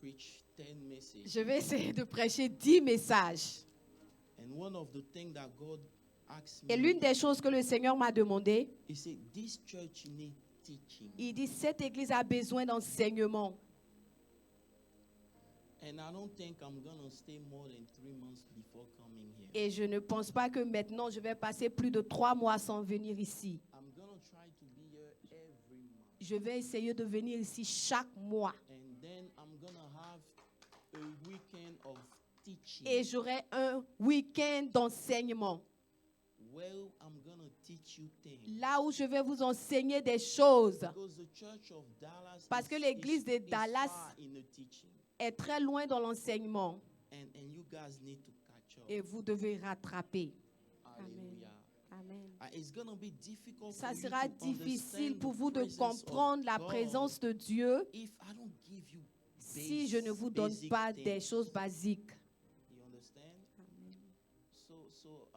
preach 10 messages. Je vais essayer de prêcher 10 messages. And one of the things that God asked Et me, l'une des choses que le Seigneur m'a demandé, he said, this church needs teaching. il dit, cette église a besoin d'enseignement. And I don't think I'm going to stay more than 3 months before coming here. Et je ne pense pas que maintenant, je vais passer plus de 3 mois sans venir ici. I'm going to try to be here every month. Je vais essayer de venir ici chaque mois. And then I'm going to have a weekend of teaching. Et j'aurai un week-end d'enseignement. Well, I'm going to teach you things. Là où je vais vous enseigner des choses. Because the church of Dallas Parce que l'église de Dallas far in the teaching. est très loin dans l'enseignement. And you guys need to catch up. Et vous devez rattraper. Hallelujah. Amen. It's going to be difficult Ça for you sera to difficile understand pour the vous de presence of comprendre la God présence de Dieu if I don't give you si je ne vous donne basic pas things. des choses basiques. You understand? So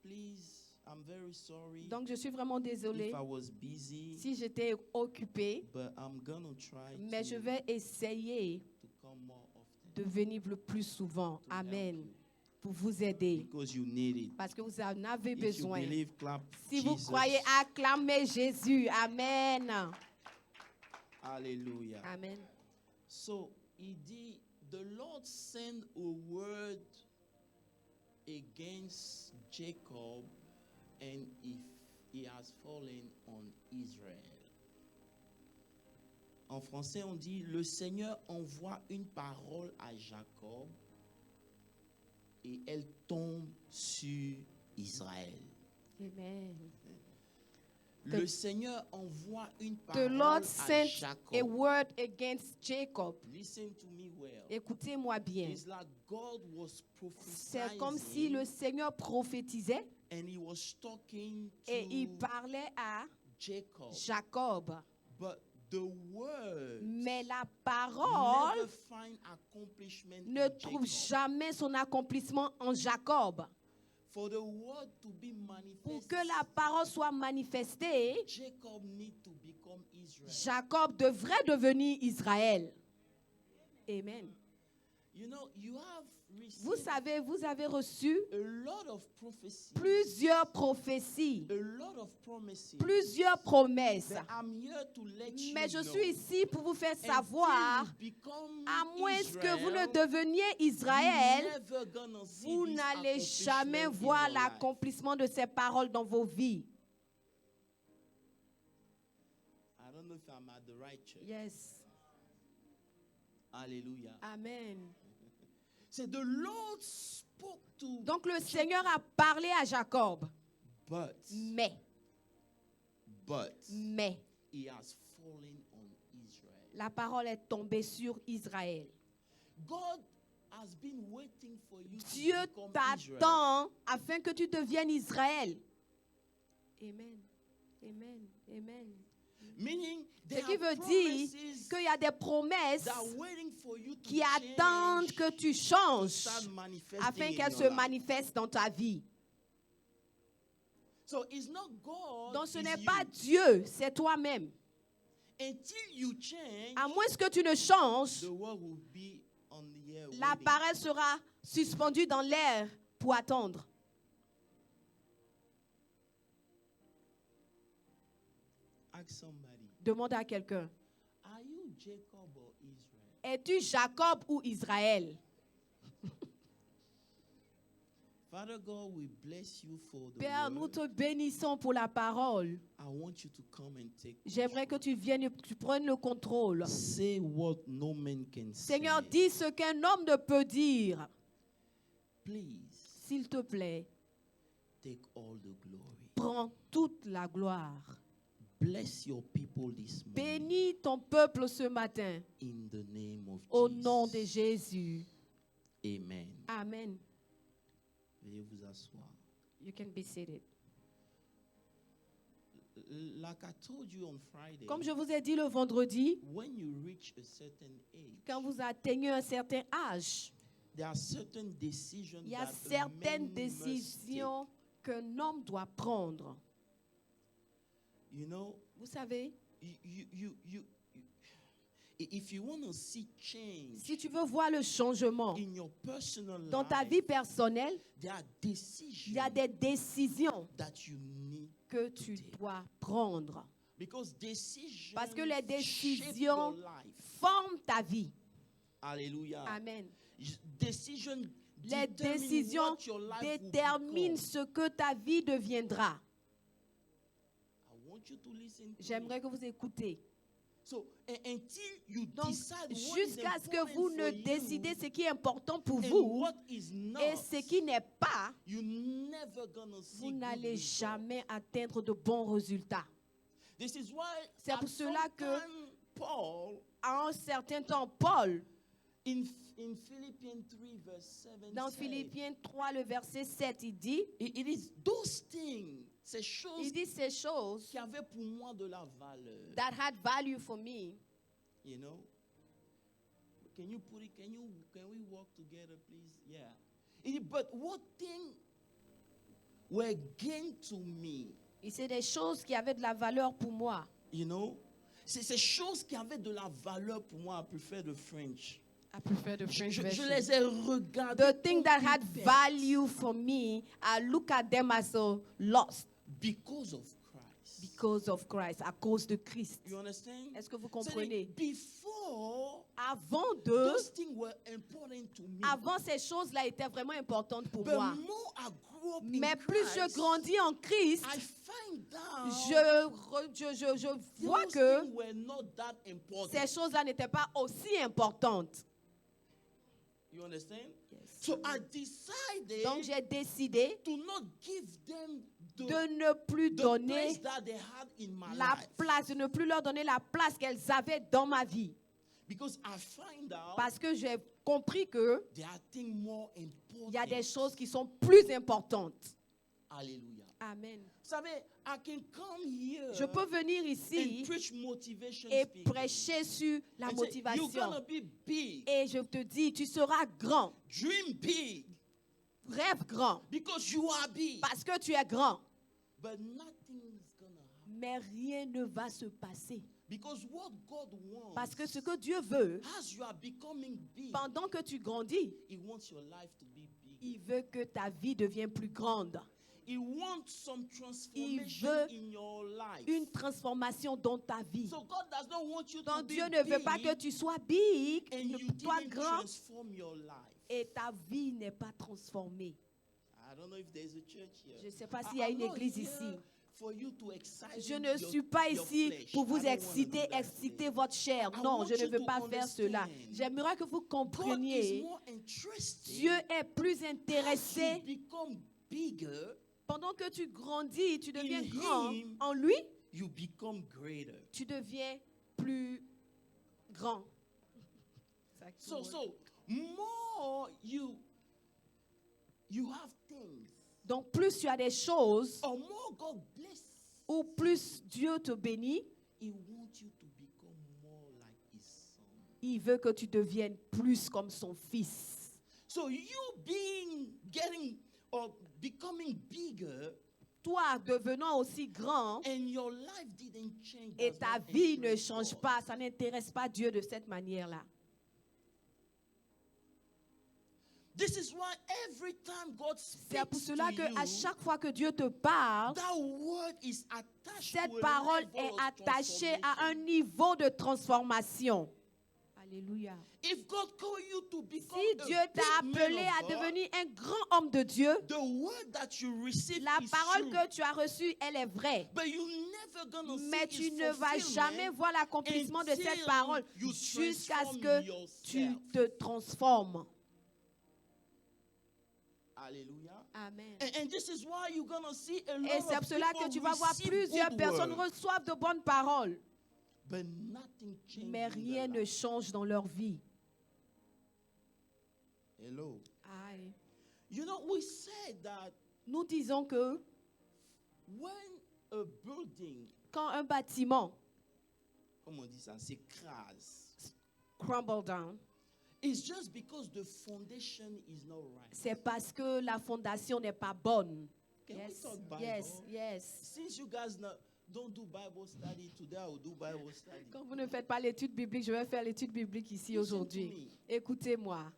please, I'm very sorry Donc je suis vraiment désolée if I was busy, si j'étais occupée, but I'm going to try mais je vais essayer to come more often de venir le plus souvent. to help Amen. you, Pour vous aider. because you need it. Parce que vous en avez If you besoin. believe, clap Si vous Jesus. croyez, acclamez Jésus. Amen. Hallelujah. Amen. So he did, the Lord sent a word against Jacob, and if he has fallen on Israel. En français, on dit, le Seigneur envoie une parole à Jacob et elle tombe sur Israël. Amen. Le Seigneur envoie une The parole Lord à sent a Jacob. word against Jacob. Listen to me well. Écoutez-moi bien. It's like God was C'est comme si le prophesying Seigneur prophétisait and he was talking et il to parlait à Jacob. Jacob. But the word Mais la parole never find accomplishment ne in trouve Jacob. jamais son accomplissement en Jacob. For the word to be Pour manifest, que la parole soit manifestée, Jacob need to become Israel. Jacob devrait devenir Israël. Amen. You know, you have Vous received savez, vous avez reçu a lot of prophecies, plusieurs prophéties, a lot of promises. plusieurs promesses. But I'm here to let you Mais je know, suis ici pour vous faire until savoir, you become à moins que vous ne Israel, deveniez Israël, you're never gonna see vous this n'allez jamais accomplishment in voir your life. l'accomplissement de ces paroles dans vos vies. I don't know if I'm at the right church. Yes. Hallelujah. Amen. So the Lord spoke to Donc le Seigneur a parlé à Jacob. but Mais he has fallen on Israel. la parole est tombée sur Israël. God has been waiting for you Dieu to become Israel. t'attend afin que tu deviennes Israël. Amen. Amen. Amen. Meaning Ce there qui are veut dire promises qu'il y a des promesses that are waiting for you to qui attendent change, que tu to changes start manifesting afin in qu'elles your se life. manifestent dans ta vie. So it's not God, Donc ce it's n'est you. pas Dieu, c'est toi-même. Until you change, À moins que tu ne changes, the world will be on the air la waiting. parole sera suspendue dans l'air pour attendre. Ask somebody, Demande à quelqu'un, are you Jacob or Israel? es-tu Jacob ou Israël? Father God, we bless you for the Père, nous word. te bénissons pour la parole. I want you to come and take J'aimerais que control. tu viennes et que tu prennes le contrôle. Say what no man can Seigneur, say. dis ce qu'un homme ne peut dire. Please S'il te plaît, take all the glory. prends toute la gloire. Bless your people this morning Bénis ton peuple ce matin. in the name of Au Jesus. nom de Jésus. Amen. Amen. Veuillez vous asseoir. You can be seated. Like I told you on Friday, Comme je vous ai dit le vendredi, when you reach a certain age, quand vous atteignez un certain âge, there are certain decisions il y a that certaines men must décisions qu'un homme doit prendre. take. You know, Vous savez, If you want to see change Si tu veux voir le changement in your personal dans ta life, vie personnelle, there are il decisions y a des décisions that you need. que tu dois prendre. Because decisions Parce que les shape décisions your life. forment ta vie. Hallelujah. Amen. Decision Les determine décisions what your life will déterminent become. ce que ta vie deviendra. I want you to listen to me. J'aimerais que vous écoutez. So, until you Donc, decide what is jusqu'à ce que important vous for ne you décidez ce qui est important pour and vous what is not, et ce qui n'est pas, you're never gonna see vous good n'allez results. jamais atteindre de bons résultats. This is why C'est at pour cela some que- time, Paul À un certain temps, Paul, in Philippians 3 verse 7 dans said, Philippiens 3, le verset 7, il dit, it is those things, ces choses il dit ces choses qui avaient pour moi de la valeur. that had value for me. You know? Can you put it, can we walk together, please? Yeah. But what thing were gain to me? Et c'est des choses qui avaient de la valeur pour moi. You know? C'est ces choses qui avaient de la valeur pour moi. I prefer the French. I prefer the French Je version. les ai regardées. The thing that had comme value for me, I look at them as a loss because of Christ. because of Christ, à cause de Christ. You understand? Est-ce que vous So comprenez? before, Avant those things were important to me. avant ces choses-là étaient vraiment importantes pour But moi. more I grew up in Mais plus je Christ, grandis en Christ, I find out je vois those que things were not that important. ces choses-là n'étaient pas aussi importantes. You understand? Yes. So I decided Donc j'ai décidé to not give them the de ne plus place donner that they had in my la life. place, de ne plus leur donner la place qu'elles avaient dans ma vie. Because I find out Parce que j'ai compris que there are things more important. il y a des choses qui sont plus importantes. Hallelujah. Amen. Vous savez, I can come here Je peux venir and ici preach motivation et speaking. prêcher sur la And say, you're motivation. gonna be big. Et je te dis, tu seras grand. Dream big. Rêve grand. Because you are big. Parce que tu es grand. But nothing's gonna happen. Mais rien ne va se passer. Because what God wants, Parce que ce que Dieu veut, as you are becoming big, pendant que tu grandis, He wants your life to be big. il veut que ta vie devienne plus grande. He wants some transformation veut in your life. Une transformation dans ta vie. So God does not want you to Donc be Dieu ne veut big pas que tu sois big, and you toi didn't grand, transform your life. et ta vie n'est pas transformée. I don't know if there's a church here. Je ne sais pas s'il y a I'm une not église here ici. for you to excite Je ne your- suis pas your ici flesh. pour I vous don't wanna exciter, do that exciter today. votre chair. I Non, want je ne you veux to pas faire cela. understand. J'aimerais que vous God is compreniez, more interested Dieu est plus as you intéressé. become bigger, Pendant que tu grandis, tu deviens In grand him, en lui, you become greater. tu deviens plus grand. So more you have things, Donc plus tu as des choses, or more God bless, ou plus Dieu te bénit, He wants you to become more like His son. il veut que tu deviennes plus comme son fils. So you getting or becoming bigger, Toi devenant aussi grand, and your life didn't change, et does ta not vie ne interest change God. pas, ça n'intéresse pas Dieu de cette manière-là. This is why every time God C'est pour speaks cela to que you, à chaque fois que Dieu te parle, that word is attached cette to a parole level est of attachée à un transformation. niveau de transformation. Alléluia. If God call you to become Si a Dieu big t'a man appelé of à God, devenir un grand homme de Dieu, the word that you receive la is parole true, que tu as reçue, elle est vraie. but you never gonna Mais see tu its ne vas jamais fulfillment voir l'accomplissement de cette until parole you jusqu'à ce transform que tu yourself. te transformes. Hallelujah. Amen. And this is why you're gonna see a Et lot c'est of pour cela que people tu vas voir receive plusieurs good personnes word, reçoivent de bonnes paroles, but nothing changes. mais rien ne change dans leur vie. Hello. Aïe. You know, we said that Nous disons que when a building, quand un bâtiment comment on dit ça, s'écrase, crumble down, it's just because the foundation is not right. c'est parce que la fondation n'est pas bonne. Can we Yes, talk Bible? yes, yes. Since you guys don't do Bible study today. I will do Bible study. Quand vous ne faites pas l'étude biblique, je vais faire l'étude biblique ici Listen to aujourd'hui. me. Écoutez-moi.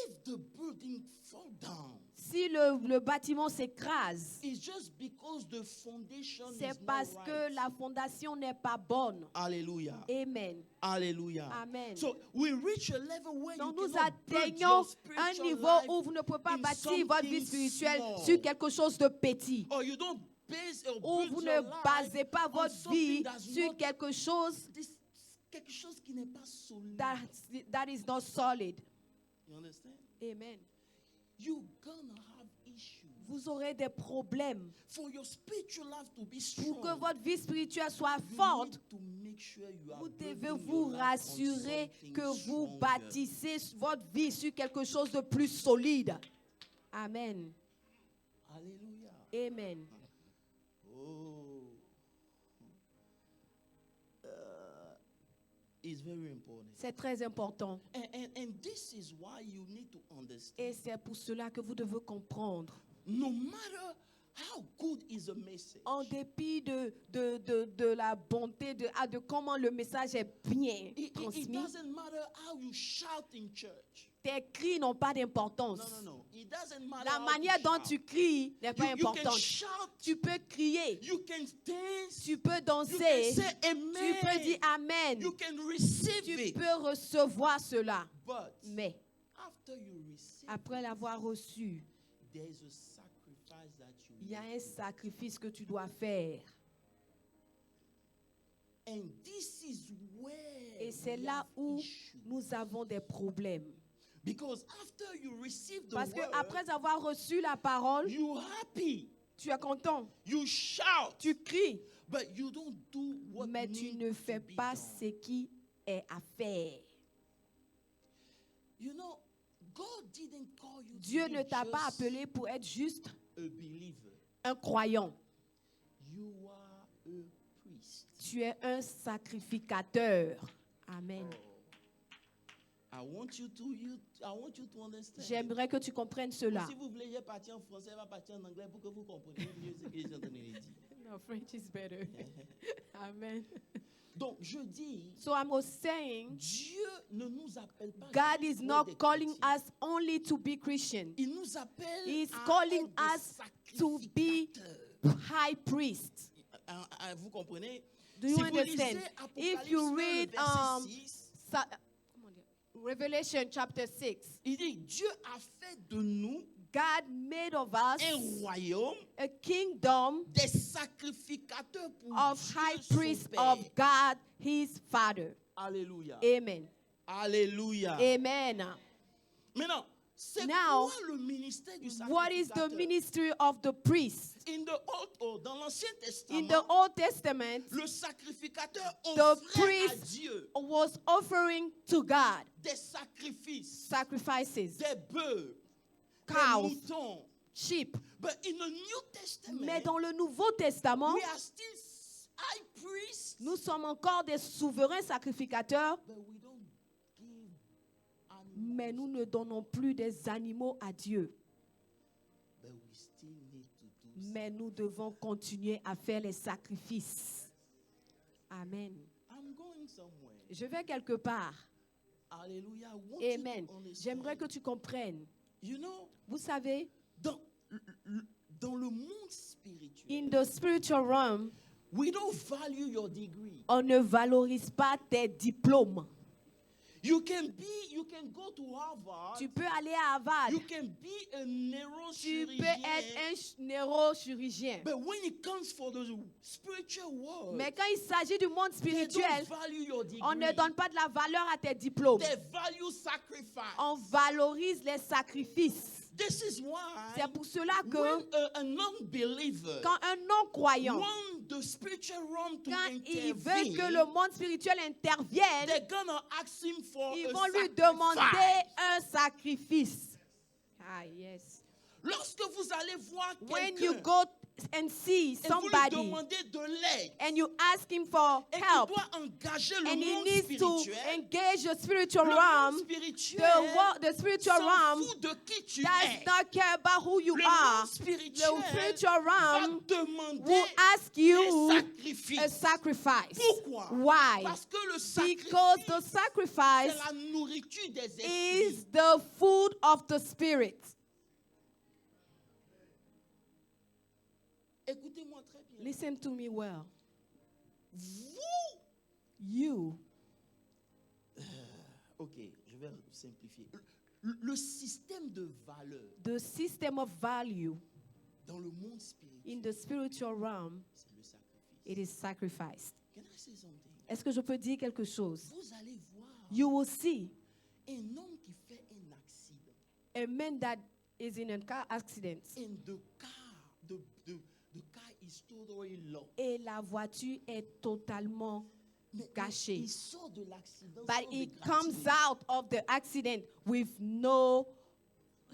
If the building fall down, Si le bâtiment s'écrase, it's just because the foundation is c'est not parce right. que la fondation n'est pas bonne. Hallelujah. Amen. Hallelujah. Amen. So we reach a level where Donc you nous cannot build atteignons your un spiritual niveau life, où vous ne pouvez pas in bâtir votre vie something spirituelle small. sur quelque chose de petit. or you don't base or Où build vous your ne life basez pas on votre something vie that's sur not quelque chose quelque chose qui n'est pas solide. that is not solid. You understand? Amen. You're gonna have issues. Vous aurez des problèmes. For your spiritual life to be Pour que strong, votre vie spirituelle soit you forte, need to make sure you are vous building devez your vous life on rassurer something que vous stronger. bâtissez votre vie sur quelque chose de plus solide. Amen. Hallelujah. Amen. Oh. It's very important. C'est très important. And this is why you need to understand. Et c'est pour cela que vous devez comprendre. No matter how good is a message, En dépit de la bonté, de comment le message est bien it transmis, doesn't matter how you shout in church. tes cris n'ont pas d'importance. No. It doesn't matter La how manière you dont shout. tu cries n'est pas You can importante. shout. Tu peux crier, You can dance. tu peux You can danser, say amen. tu peux dire amen, You can receive tu it. peux recevoir cela. But Mais after you receive après l'avoir reçu, there is a sacrifice that you il y a make. un sacrifice que tu dois faire. And this is where Et c'est we là have où issues. nous avons des problèmes. Because after you receive the Parce que word, après avoir reçu la parole, you're happy. tu es content, You shout. tu cries, But you don't do what mais tu needs ne to fais be pas done. ce qui est à faire. You know, God didn't call you Dieu to ne be t'a pas just appelé pour être juste a believer. un croyant. You are a priest. Tu es un sacrificateur. Amen. I want you to understand. J'aimerais que tu comprennes cela. Si vous voulez, je vais partir en français, je vais partir en anglais pour que vous compreniez mieux ce que je suis en train de dire. No, French is better. Amen. Donc, je dis, So I was saying, Dieu ne nous appelle pas God juste is pour not des calling chrétiens. us only to be Christian. Il nous appelle He is à calling être des us to be sacrificateurs. high priest. Vous comprenez? Do you Si vous understand? lisez If you Apocalypse 1, read le verset 6, comment dire? Revelation chapter 6, il dit, Dieu a fait de nous God made of us un royaume, a kingdom des sacrificateurs pour of Dieu high son priest Père. of God, his Father. Alléluia. Amen. Alléluia. Amen. Maintenant, c'est Now, quoi le ministère du What is the sacrificateur? ministry of the priest? Dans l'Ancien In Testament, the Old Testament, le sacrificateur the offrait à priest Dieu was offering to God des sacrifices, sacrifices, des bœufs, des cows, moutons. sheep. But in the New Testament, Mais dans le Nouveau Testament, we are still high priests, nous sommes encore des souverains sacrificateurs, but we don't give mais nous animals. ne donnons plus des animaux à Dieu. But we still need to do Mais nous devons continuer à faire les sacrifices. Amen. I'm going somewhere. Je vais quelque part. Hallelujah. I want you Amen. to understand. J'aimerais que tu comprennes. You know, Vous savez, dans le monde spirituel, in the spiritual realm, we don't value your degree. on ne valorise pas tes diplômes. You can go to Harvard. Tu peux aller à Harvard. You can be a Tu neurochirurgien. peux être un neurochirurgien. But when it comes for the spiritual world, Mais quand il s'agit du monde they spirituel, don't value your degree. on ne donne pas de la valeur à tes diplômes. They value sacrifice. On valorise les sacrifices. This is why C'est pour cela when que a non-believer quand un non-croyant, want the spiritual realm to quand il veut intervene, que le monde spirituel intervienne, they're gonna ask him for ils a vont lui sacrifice. demander un sacrifice. Ah, yes. Lorsque vous allez voir When quelqu'un you go and see et vous lui somebody demandez de l'aide, and you ask him for et qu'il help doit engager le and he monde needs to spirituel, engage the spiritual le monde realm, spirituel the spiritual s'en realm fout de qui tu does es. not care about who you Le are. monde spirituel The spiritual va realm demander will ask un you a sacrifice. sacrifice. Pourquoi? Why? Parce que le Because the sacrifice, sacrifice c'est la nourriture des esprits. is the food of the spirit. Écoutez-moi très bien. Listen to me well. Vous, You, ok, je vais simplifier. Le système de valeur the system of value dans le monde spirituel, in the spiritual realm, c'est le sacrifice. it is sacrificed. Can I say something? Est-ce que je peux dire quelque chose? Vous allez voir You will see un homme qui fait un accident. a man that is in a car accident And the car is totally low. et la voiture est totalement Mais gâchée. il sort de l'accident But sans he égratignure. comes out of the accident with no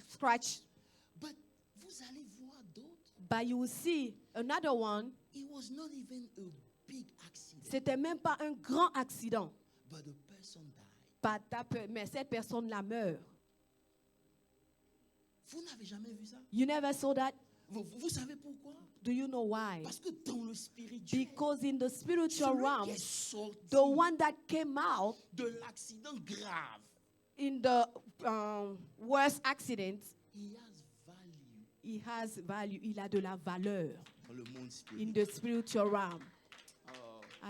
scratch. But vous allez voir d'autres. But you will see another one. It was not even a big accident. C'était même pas un grand accident. But the person died. Mais cette personne-là meurt. Vous n'avez jamais vu ça? You never saw that? Vous savez pourquoi? Do you know why? Parce que dans le spirituel, Because in the spiritual celui realm, qui est sorti the one that came out de l'accident grave, in the worst accident, he has value he has value. Il a de la valeur dans le monde in spirituel. the spiritual realm. Oh,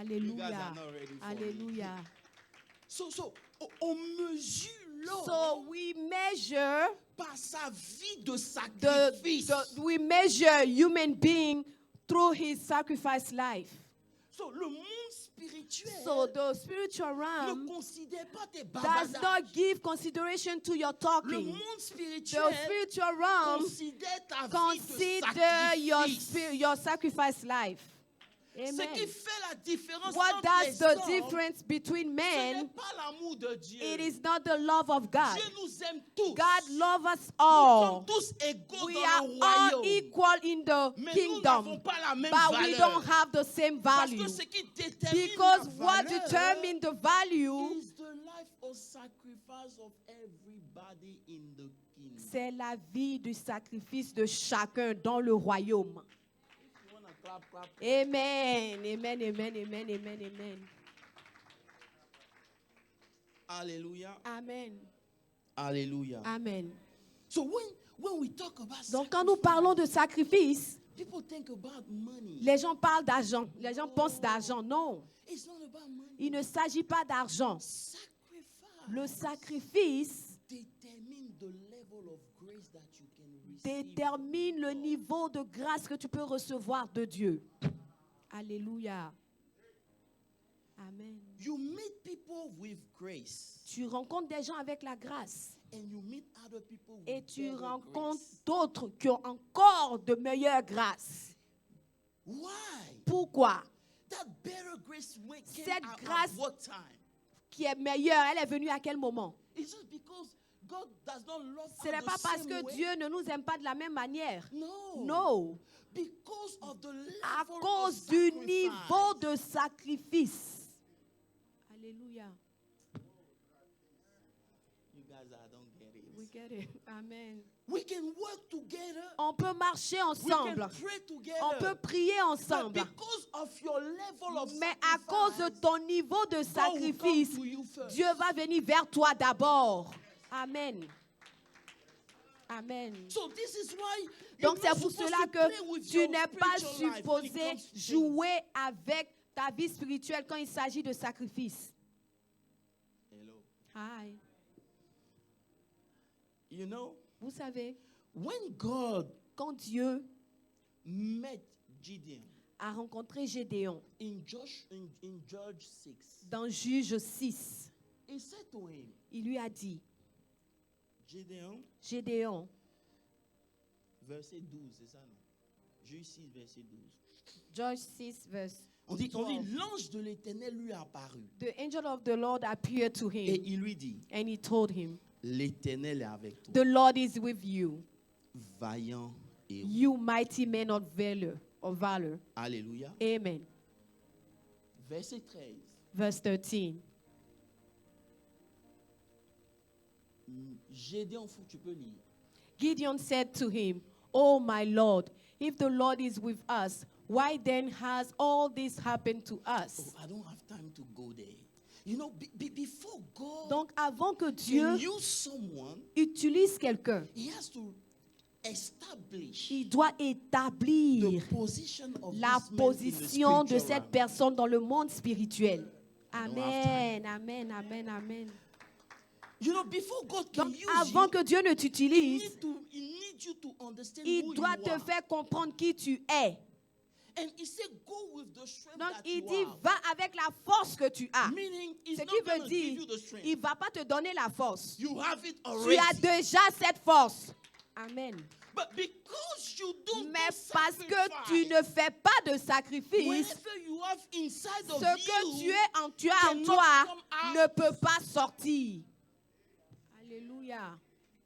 you guys Hallelujah. are not ready for me. Hallelujah. So, on mesure l'homme So we measure par sa vie de sacrifice. we measure human being through his sacrifice life. So, le monde spirituel So the spiritual ne realm considère pas tes does bavardages. not give consideration to your Le talking. monde The spirituel spiritual realm considère ta vie consider de your sacrifice. your sacrifice life. Ce Amen. qui fait la différence What entre does les the hommes, difference between ce n'est men? pas l'amour de Dieu. It is not the love of God. Dieu nous aime tous. God loves us Nous all. sommes tous égaux We dans are le all royaume. equal in the Mais nous n'avons kingdom, pas la même but we valeur. don't have the same Parce value. que ce qui détermine Because la what valeur determines the value, is the life of sacrifice of everybody in the kingdom. c'est la vie du sacrifice de chacun dans le royaume. If you wanna clap, clap. Amen. Amen. Amen. Amen. Amen. Amen. Alléluia. Amen. Alléluia. Amen. So when we talk about Donc quand nous parlons de sacrifice, people think about money. les gens parlent d'argent. Les gens pensent d'argent. Non. It's not about money. Il ne s'agit pas d'argent. Sacrifice Le sacrifice determine the level of grace that you can receive. détermine le niveau de grâce que tu peux recevoir de Dieu. Alléluia. Amen. You meet people with grace Tu rencontres des gens avec la grâce and you meet other people with et tu better rencontres grace. d'autres qui ont encore de meilleures grâces. Why? Pourquoi? That better grace came Cette out grâce- at what time? Qui est meilleure, elle est venue à quel moment? It's just because God does not love Ce n'est us pas the parce same que way. Dieu ne nous aime pas de la même manière. No. Non. Because of the À level cause of du sacrifice. niveau de sacrifice. Alléluia. You guys don't get it. We get it. Amen. We can work together. On peut marcher We ensemble. can pray together. On peut prier But ensemble. because of your level of Mais à cause de sacrifice, ton niveau de God will sacrifice, come to you first. Dieu va venir vers toi d'abord. Amen. Amen. So this is why Donc you're c'est not pour supposed cela to que play with tu your n'es pas spiritual life when it supposé comes to things. jouer avec ta vie spirituelle quand il s'agit de sacrifice. Hello. Hi. You know, Vous savez, when God quand Dieu met Gideon a rencontré Gédéon in Judge 6, dans Juge 6, he said to him, il lui a dit, Gideon, Gédéon, verset 12, c'est ça, non? Juge 6, verset 12. Judge 6, verse On dit, 12. l'ange de l'Éternel lui a apparu. The angel of the Lord appeared to Et him il lui dit, and he told him, l'Éternel est avec toi, the Lord is with you, vaillant héros. You mighty men of valor. Alléluia. Amen. Verset 13. Verse 13. Gédéon, tu peux lire. Gideon said to him, "Oh my Lord, if the Lord is with us, why then has all this happened to us?" Oh, I don't have time to go there. You know, before God Donc avant que can Dieu use someone, utilise quelqu'un, he has to establish il doit the établir position of la this man in the position de spiritual cette realm. personne dans le monde spirituel. don't have Amen, amen, amen, amen. You know, before God can Donc use avant you, que Dieu ne he t'utilise, needs you to understand il who doit you te are. faire comprendre qui tu es. And he said, go with the strength Donc that il you dit, have. va avec la force que tu as. Meaning, he's Ce not qui veut going to give dire, you the strength. il ne va pas te donner la force. You have it Tu already. as déjà cette force. Amen. But because you don't Mais do parce que tu sacrifice, ne fais pas de sacrifice, whatever you have inside of ce que you, tu as en cannot toi come out. ne peut pas sortir. Alléluia.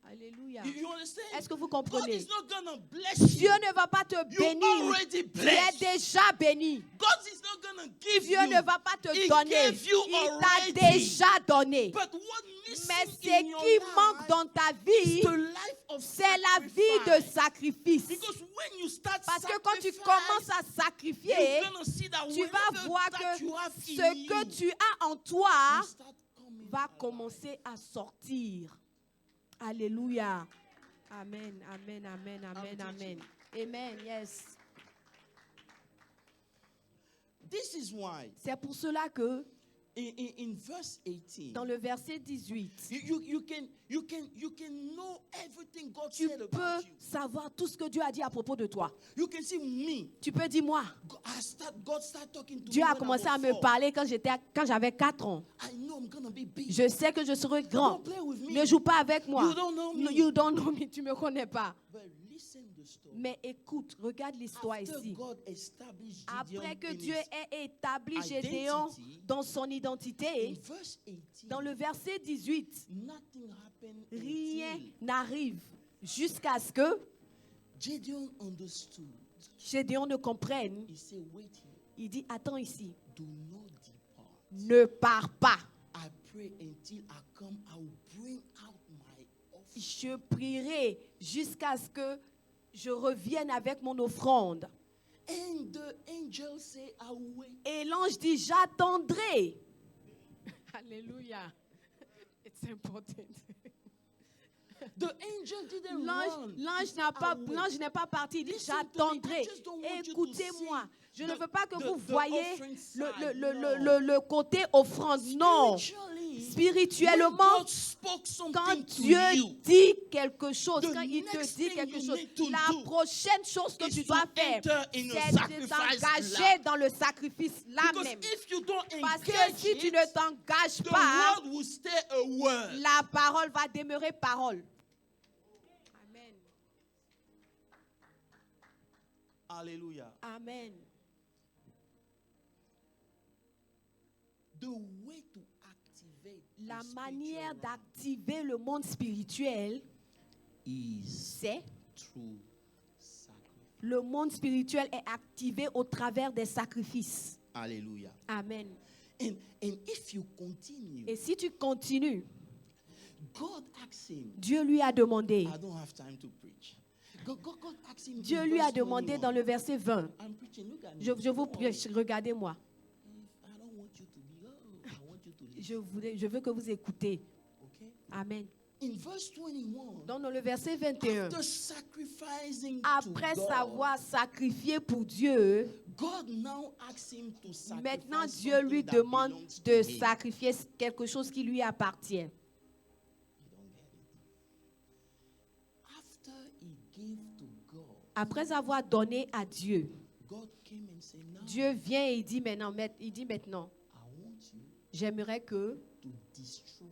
Alléluia. You understand? Est-ce que vous God comprenez? is not going to bless Dieu you. ne va pas te You bénir. already Tu es blessed. déjà béni. God is not going to give Dieu you. ne va pas te He donner. gave you Il t'a already. déjà donné. But what missing Mais ce in your qui life manque dans ta is vie, the life of c'est la vie de sacrifice. sacrifice. Because when you start Parce que quand tu sacrifice, commences à sacrifier, you're gonna see that tu vas whatever voir that que you have ce in que you tu as en toi will start coming va alive. commencer à sortir. Alléluia. Amen, amen, amen, amen, amen. Amen, yes. This is why C'est pour cela que in verse 18 dans le verset 18, you can know everything God tu said peux about you. savoir tout ce que Dieu a dit à propos de toi. You can see me. Tu peux dire, moi, God start talking to Dieu me a when commencé I was à me 4. parler quand j'avais 4 ans. I know I'm gonna be big. Je sais que je serai grand. Don't play with me. Ne joue pas avec moi. You don't know me. You don't know me. Tu ne me connais pas. But listen the story. Mais écoute, regarde l'histoire After ici. God established Gideon Après que in Dieu his- ait établi identity, Gédéon dans son identité, in verse 18, dans le verset 18, nothing happened rien until n'arrive jusqu'à ce que Gideon understood. Gédéon ne comprenne. He said, wait here. Il dit, attends ici, Do not depart. ne pars pas. I pray until I come, I will bring out my offering. Je prierai jusqu'à ce que je revienne avec mon offrande. And the angel say, I will wait. Et l'ange dit, j'attendrai. Alléluia. It's important. The angel didn't run. He L'ange said, n'a "I pas, will wait." l'ange n'est pas parti. Il dit, Listen to me. j'attendrai. I just don't want you to Écoutez-moi. see Je ne the- veux pas que the- vous the voyez offering side. le côté offrande. Non. Spiritually, Spirituellement, when God spoke quand something to Dieu you, dit quelque chose, the quand il te next dit thing quelque you chose, need to la do prochaine chose que is tu to dois faire, enter in a c'est de sacrifice t'engager life. dans le sacrifice là Because même. if you don't Parce que engage si tu it, ne t'engages the pas, word will stay a word. la parole va demeurer parole. Amen. Hallelujah. Amen. The way to activate La the manière spiritual realm d'activer le monde spirituel, is c'est through sacrifice. le monde spirituel est activé au travers des sacrifices. Hallelujah. Amen. And if you continue, Et si tu continues, God asked him, Dieu lui a demandé. I don't have time to preach. God asked him. Dieu in lui a verse demandé 21, dans le verset 20. I'm preaching, look at me. Je vous Don't worry. prêche, regardez-moi. I don't want you to be, I want you to listen. Je veux que vous écoutez. Okay? Amen. In verse 21, Donc dans le verset 21, after sacrificing après to God, savoir sacrifié pour Dieu, God now asks him to sacrifice maintenant Dieu lui something that demande belongs to de him. sacrifier quelque chose qui lui appartient. You don't get it. After he gave to God, Après avoir donné à Dieu, God came and said, now Dieu vient et il dit maintenant, I want you j'aimerais que to destroy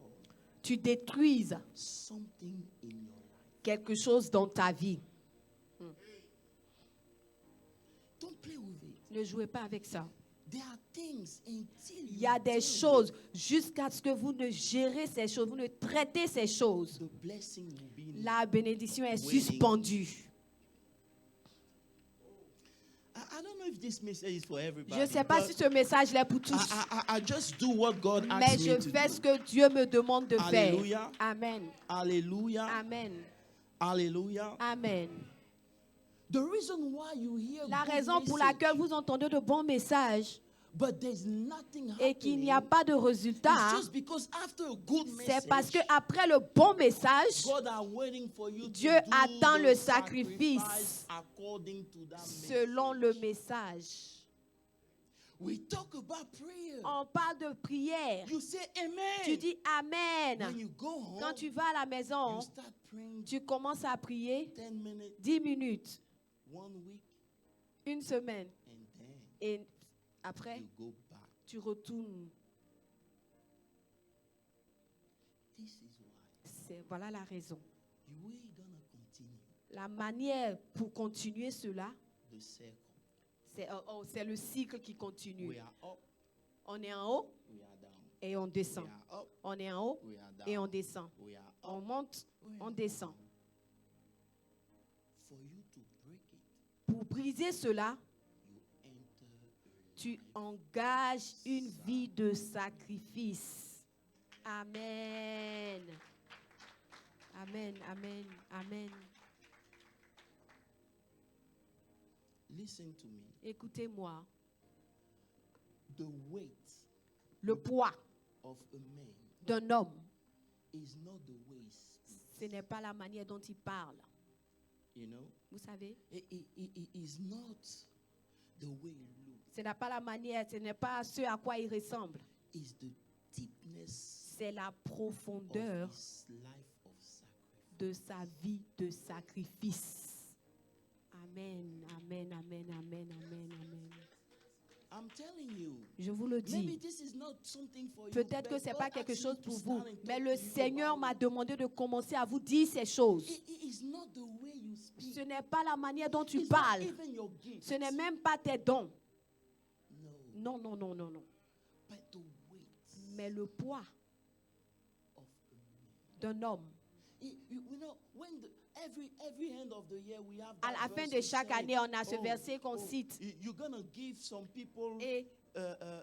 tu détruises something in your life. quelque chose dans ta vie. Don't play with it. Ne jouez pas avec ça. There are things until Il y a des choses jusqu'à ce que vous ne gérez ces choses, vous ne traitez ces choses. the blessing will be in La bénédiction est Waiting. suspendue. I don't know if this message is for everybody. Je ne sais pas but si ce message est pour tous. I just do what God Mais asks me je to fais do. ce que Dieu me demande de faire. Alléluia. Amen. Hallelujah. Amen. Hallelujah. Amen. The reason why you hear La good raison pour message, laquelle vous entendez de bons messages but there's nothing et qu'il n'y a happening, pas de résultat, it's just because after a good c'est parce message, qu'après le bon message, God are waiting for you Dieu to do attend the le sacrifice sacrifice according to that selon message. le message. We talk about prayer. On parle de prière. You say amen. Tu dis Amen. When you go home, Quand tu vas à la maison, you start praying tu commences à prier 10 minutes, 10 minutes, 1 week, une semaine. and then Et après, you go back. tu retournes. This is why Voilà la raison. we're gonna continue La manière pour continuer cela, the circle. c'est le cycle qui continue. We are up, On est en haut we are down. et on We descend. are up, On est en haut we are down. et on descend. We are On up, monte, we on are descend. down. For you to break it, Pour briser cela, you enter a tu life. engages une vie de sacrifice. Amen. Amen, amen, amen. Listen to me. Écoutez-moi. The weight Le poids of a man d'un homme, is not the way he speaks. ce n'est pas la manière dont il parle. You know, Vous savez, it is not the way he looks. ce n'est pas la manière, ce n'est pas ce à quoi il ressemble. It's the deepness C'est la of profondeur his life of sacrifice. de sa vie de sacrifice. Amen, amen, amen, amen, amen, amen. I'm telling you. Je vous le Maybe dis. this is not something for you. Peut-être que but ce n'est God pas quelque asked chose me to pour stand vous, and mais talk le to you Seigneur about m'a it. demandé de commencer à vous dire ces choses. It is not the way you speak. Ce n'est pas la manière dont tu It's not parles. even your gift. Ce n'est même pas tes dons. No, Non, non, non, non, non. but the weight Mais le poids of a man. d'un homme. You know, when every end of the year we have À that la fin verse de we chaque say, année, on a ce verset qu'on cite. You're gonna give some people Et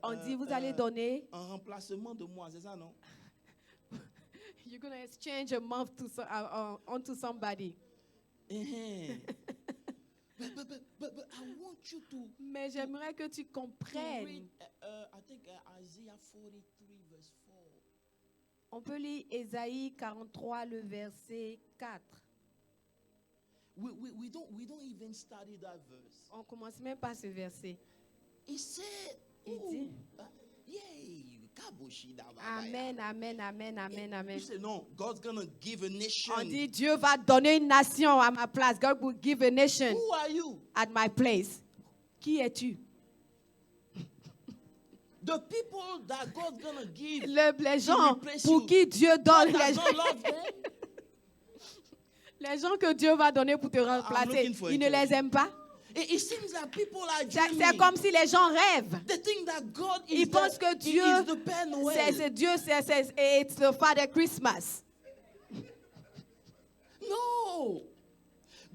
on dit, vous allez donner. un remplacement de moi, c'est ça, non? You're going to exchange a month onto somebody. Uh-huh. but I want you to Mais j'aimerais que tu read, comprennes. I think Isaiah 43 verse 4. On peut lire Ésaïe 43, le verset 4. We don't even study that verse. On ne commence même pas ce verset. He said, Il dit, yay, kaboshi da ba ba ya. Amen, amen, amen, amen, amen. You say, no, God's gonna give a nation. On dit, Dieu va donner une nation à ma place. God will give a nation Who are you? at my place. Qui es-tu? The people that God's gonna give. Les gens replace pour you. qui Dieu donne, God does not love them. les gens que Dieu va donner pour te remplacer, looking for a il ne church. les aime pas. It seems that people are C'est dreaming. comme si les gens rêvent. They think that God is Ils pensent que Dieu, is the Père Noël. c'est Dieu, it's the Father Christmas. No.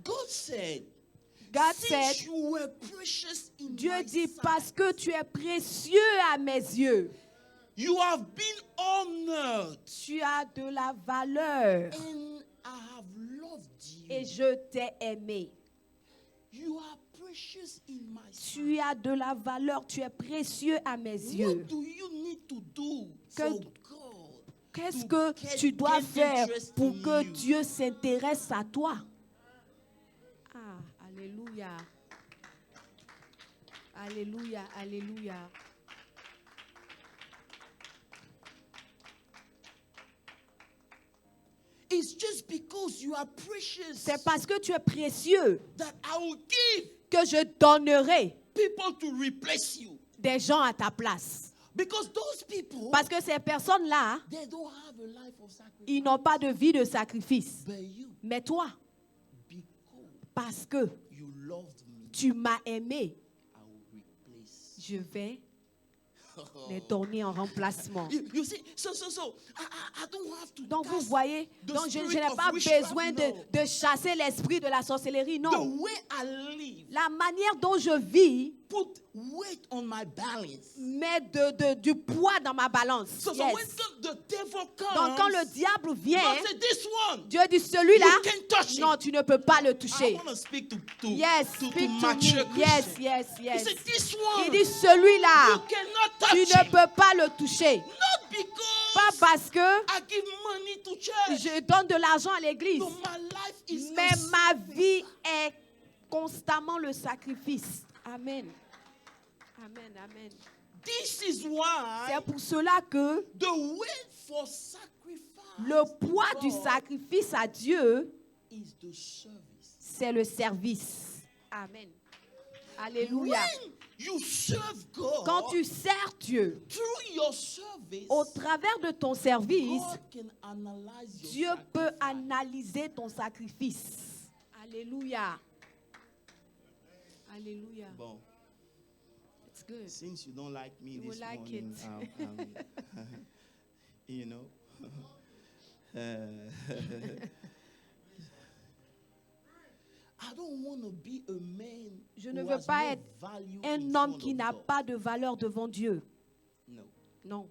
God said, God since said, you were precious in Dieu my dit, sight, parce que tu es précieux à mes yeux, you have been honored, tu as de la valeur and I have loved you. et je t'ai aimé. You are precious in my sight. Tu as de la valeur, tu es précieux à mes yeux. What do you need to do Que- for God? Qu'est-ce to que get- tu dois get faire interest pour in que you? Dieu s'intéresse à toi? Ah, alléluia. Alléluia, alléluia. It's just because you are precious C'est parce que tu es précieux that I will give que je donnerai people to replace you. des gens à ta place. Because those people, Parce que ces personnes-là, they don't have a life of sacrifice. ils n'ont pas de vie de sacrifice. But you, Mais toi, because parce que you loved me, tu m'as aimé, I will replace. je vais les donner en remplacement. You see, so I don't have to Donc vous cast voyez, the donc je spirit n'ai of pas witchcraft, besoin no. de chasser l'esprit de la sorcellerie, The non. way I live La manière dont je vis put weight on my balance. met du poids dans ma balance. So Yes. when the devil comes, Donc quand le diable vient, God say, this one, Dieu dit celui-là, you can't touch non, him. tu ne peux pas le I toucher. want to speak to Yes, to speak to mature me. Yes, Christians. yes, He yes. said, this Il one, dit celui-là, you cannot tu touch ne him. peux pas le toucher. Not Pas because parce que I give money to church. je donne de l'argent à l'église, No, my life is mais a ma sacrifice. vie est constamment le sacrifice. Amen. Amen, amen. This is why C'est pour cela que the way for sacrifice le poids to du God sacrifice à Dieu, is the service. c'est le service. Amen. Alléluia. When you serve God, Quand tu sers Dieu, through your service, au travers de ton service, God can analyze your Dieu peut sacrifice. analyser ton sacrifice. Alléluia. Alléluia. Bon, It's good. since you don't like me You this will like morning, it. you know. I don't want to be a man Je ne who veux has pas no être value un in homme front qui of n'a God. pas de valeur devant Dieu. No. Non.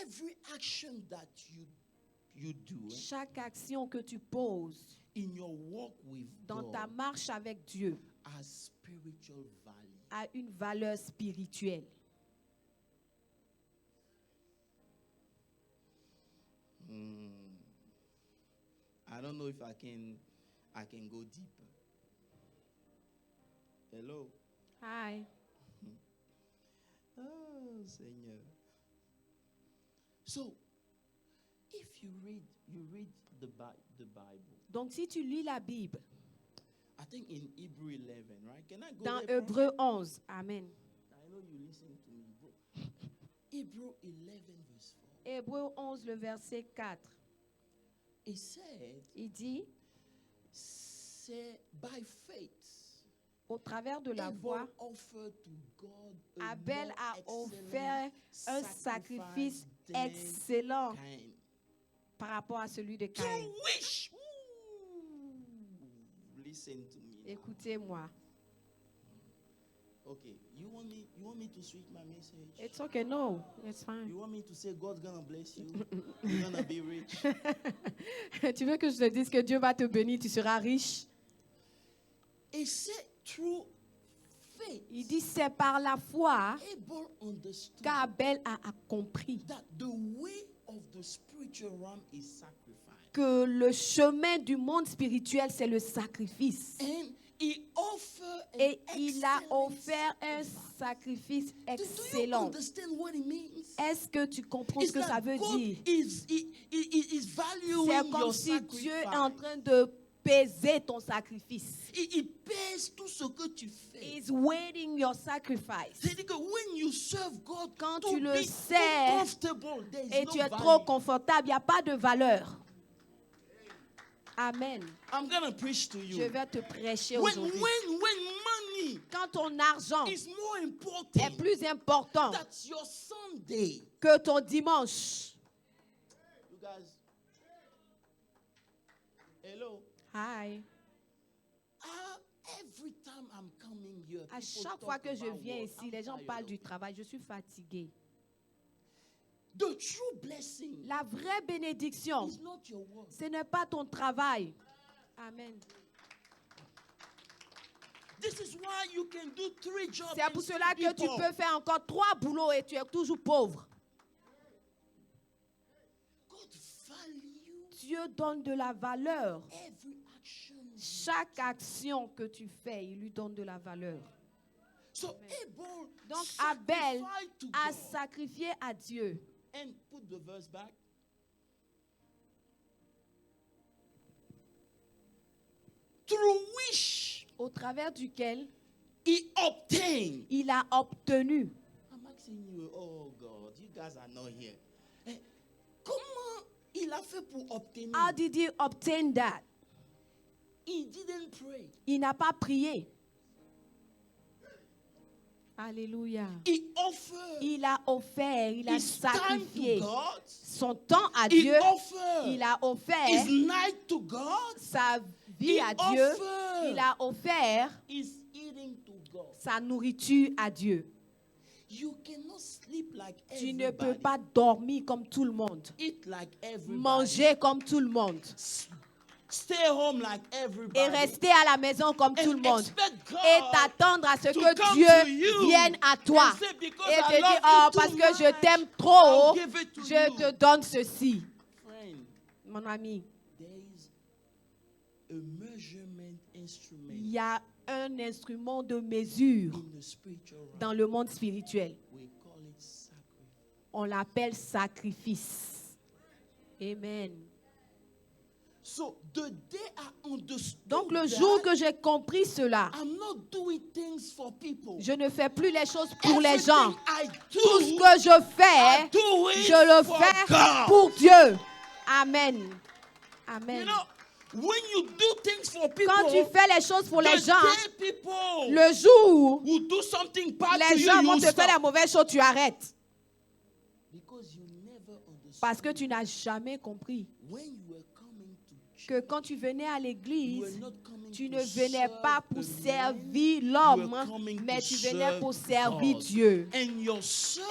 Every action that you do Chaque action que tu poses in your walk with dans God ta marche avec Dieu has spiritual value. a une valeur spirituelle. I don't know if I can go deeper. Hello. Hi. Oh, Seigneur. So, if you read the Bible. Donc si tu lis la Bible I think in Hebrew 11, right? Can I go dans there? Hébreux 11, amen. I know you listen to me, bro. Hebrew 11 verse 4. Hébreux 11, le verset 4. It said, Il dit, say by faith. au travers de la Abel foi, offered to God a Abel more a excellent offert un sacrifice than excellent Cain. par rapport à celui de Caïn. Through which, listen to me. now. Écoutez-moi. Okay, you want me to switch my message? It's okay, no, it's fine. You want me to say God's gonna bless you? You're gonna be rich. Tu veux que je te dise que Dieu va te bénir, tu seras riche? It said through faith. Il dit, c'est par la foi Abel understood qu'Abel a compris that the way of the spiritual realm is sacrifice. que le chemin du monde spirituel, c'est le sacrifice. And he offered an Et il a excellent offert un sacrifice Do you excellent. understand what it means? Est-ce que tu comprends It's ce que ça like veut God dire? is valuing C'est comme your si sacrifice. Dieu est en train de peser ton sacrifice. Il pèse tout ce que tu fais. He's weighing your sacrifice. C'est-à-dire que when you serve God, Quand to tu le be sers too comfortable, there is Et no tu es value. trop confortable, il n'y a pas de valeur. Amen. I'm gonna preach to Je you. vais te prêcher When aujourd'hui. money Quand ton argent is more est important, plus important that's your Sunday. que ton dimanche. You guys, hello. Hi. Every time I'm coming here, À people chaque fois talk que je about viens work. ici, I'm les gens tired parlent of du it. travail. Je suis fatiguée. The true blessing La vraie bénédiction, is not your work. ce n'est pas ton travail. Amen. This is why you can do 3 jobs. C'est and pour still cela be que tu poor. peux faire encore 3 boulots et tu es toujours pauvre. God value Dieu donne de la valeur. every action. Chaque action que tu fais, il lui donne de la valeur. So Abel Donc Abel sacrificed to a God. sacrifié à Dieu. And put the verse back. Through which Au travers duquel he obtained. il a obtenu. I'm asking you, oh God, you guys are not here. Comment il a fait pour obtenir? How did he obtain that? He didn't pray. Il n'a pas prié. Alléluia. He offered Il a offert, il a his time to sacrifié God. son temps à He Dieu. offered Il a offert his night to God. sa vie He à Dieu. offered Il a offert his eating to God. sa nourriture à Dieu. You cannot sleep like Tu ne peux everybody. pas dormir comme tout le monde. Eat like everybody. Manger comme tout le monde. Stay home like Et everybody. rester à la maison comme tout le And monde. expect God Et t'attendre à ce to que come Dieu to you vienne à toi. and say, because Et I te love dire, you oh, too parce que je much, t'aime trop, I'll give it to je you. te donne ceci. Friend, Mon ami, there is a measurement instrument il y a un instrument de mesure in the spiritual realm. dans le monde spirituel. We call it sacrifice. On l'appelle sacrifice. Amen. So the day I understood Donc le that, jour que j'ai compris cela, I'm not doing things for people. je ne fais plus les choses pour les gens. Everything I do, Tout ce que je I fais, do it je le for fais God. pour Dieu. Amen. Amen. You know, when you do things for people, Quand tu fais les choses pour les the gens, day people le jour où will do something bad les to gens you, vont you te faire la stop. mauvaise chose, tu arrêtes. Because you never understood Parce que tu n'as jamais compris when you were coming to church, que quand tu venais à you l'église, were not coming tu to ne venais serve pas pour a servir man, l'homme, you were coming mais to tu venais serve pour servir God. Dieu. And your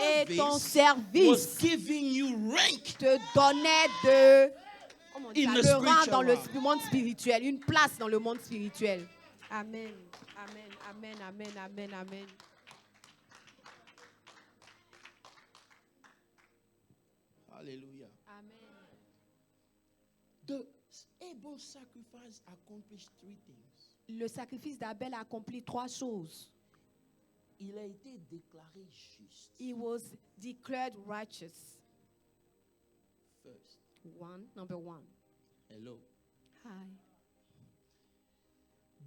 Et ton was service giving you rank te donnait de comment on dit in ça, the le rang spiritual dans le realm. monde spirituel, une place dans le monde spirituel. Amen. Amen. Amen. Amen. Amen. Amen. Hallelujah. Amen. The Abel's sacrifice accomplished three things. Le sacrifice d'Abel a accompli trois choses. Il a été déclaré juste. He was declared righteous. First. Number one. Hello. Hi.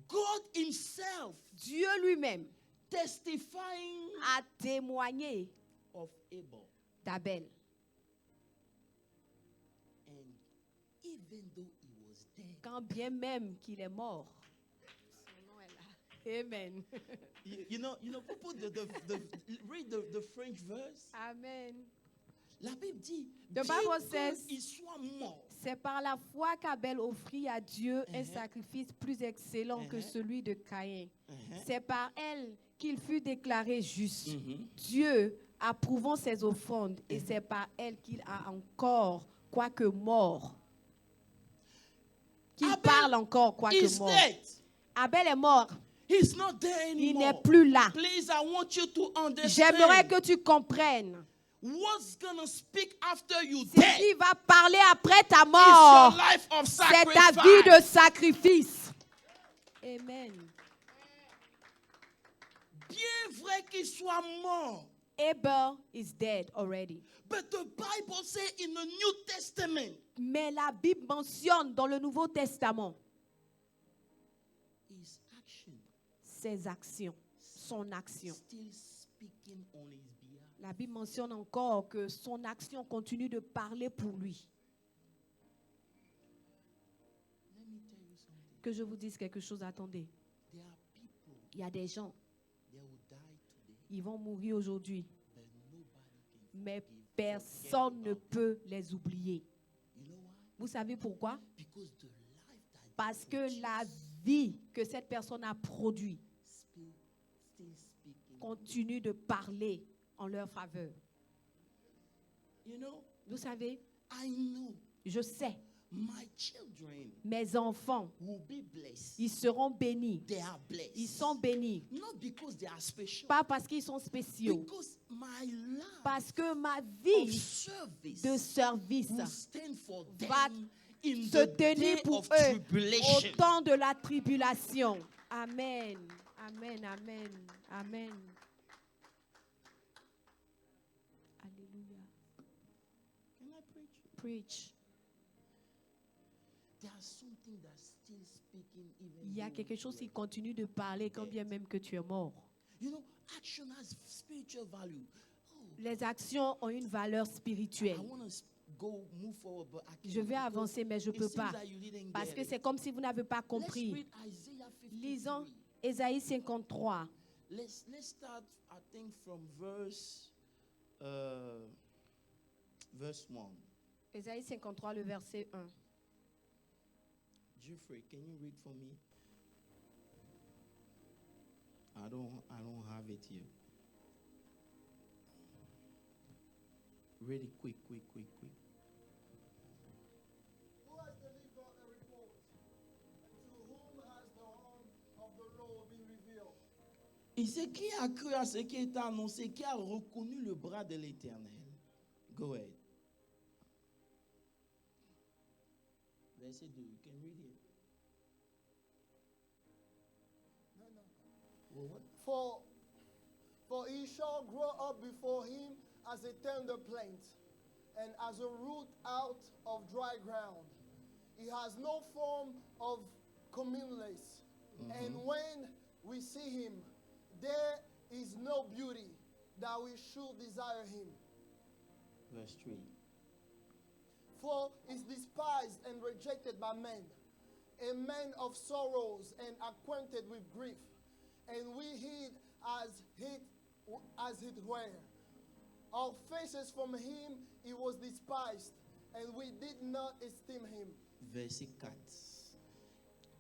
God himself Dieu lui-même testifying a témoigné of Abel. d'Abel. And even though he was dead, Quand bien même qu'il est mort. Son nom est là. Amen. you know, people read the French verse. Amen. La Bible dit, The bien Bible says, qu'il soit mort, c'est par la foi qu'Abel offrit à Dieu un sacrifice plus excellent que celui de Caïn. C'est par elle qu'il fut déclaré juste. Dieu approuvant ses offrandes et c'est par elle qu'il a encore, quoique mort, qu'il Abel parle encore, quoique is mort. dead. Abel est mort. He's not there Il anymore. n'est plus là. Please, I want you to understand. J'aimerais que tu comprennes. What's gonna speak after you Ce dead qui va parler après ta is mort, your life of c'est sacrifice. ta vie de sacrifice. Amen. Bien vrai qu'il soit mort, Abel is dead already. but the Bible says in the New Testament, Mais la Bible mentionne dans le Nouveau Testament his action ses actions, son action. still speaking on his behalf. La Bible mentionne encore que son action continue de parler pour lui. Let me tell you something. Que je vous dise quelque chose, attendez. There are people, Il y a des gens, they will die today, ils vont mourir aujourd'hui, but nobody can mais forgive, personne forget ne about peut les oublier. them. You know why? Vous savez pourquoi? Because the life that Parce they que la vie que cette personne a produite still speaking. continue de parler en leur faveur. You know, Vous savez, I know je sais, my children mes enfants, will be blessed. ils seront bénis. They are blessed. Ils sont bénis. Not because they are special. Pas parce qu'ils sont spéciaux, Because my life parce que ma of vie service de service will stand for them va in se the tenir day pour of eux tribulation. au temps de la tribulation. Amen. Amen. Amen. Amen. Alléluia. Can I preach? Preach. There's something that's still speaking even Il y a though quelque chose you qui are- continue de parler quand bien même que tu es mort. You know, action has spiritual value. Oh, Les actions ont une valeur I spirituelle. want to move forward, but I can't Je vais because avancer, mais je ne it peux seems pas. that you didn't Parce get que it. c'est comme si vous n'avez pas Let's compris. read Isaiah 53. Lisons Ésaïe 53. Let's start at think from verse 1. Ésaïe 53, le verset 1. Jeffrey, can you read for me? I don't have it here. Really quick. Who has delivered a report? And to whom has the arm of the Lord been revealed? Et c'est qui a cru à ce qui est annoncé, qui a reconnu le bras de l'Éternel? Go ahead. Verset 2, you can read it. Well, what? For he shall grow up before him as a tender plant, and as a root out of dry ground. He has no form of comeliness, and when we see him, there is no beauty that we should desire him. Verse 3. For he is despised and rejected by men, a man of sorrows and acquainted with grief, and we hid as it were. Our faces from him he was despised, and we did not esteem him. Verset 4.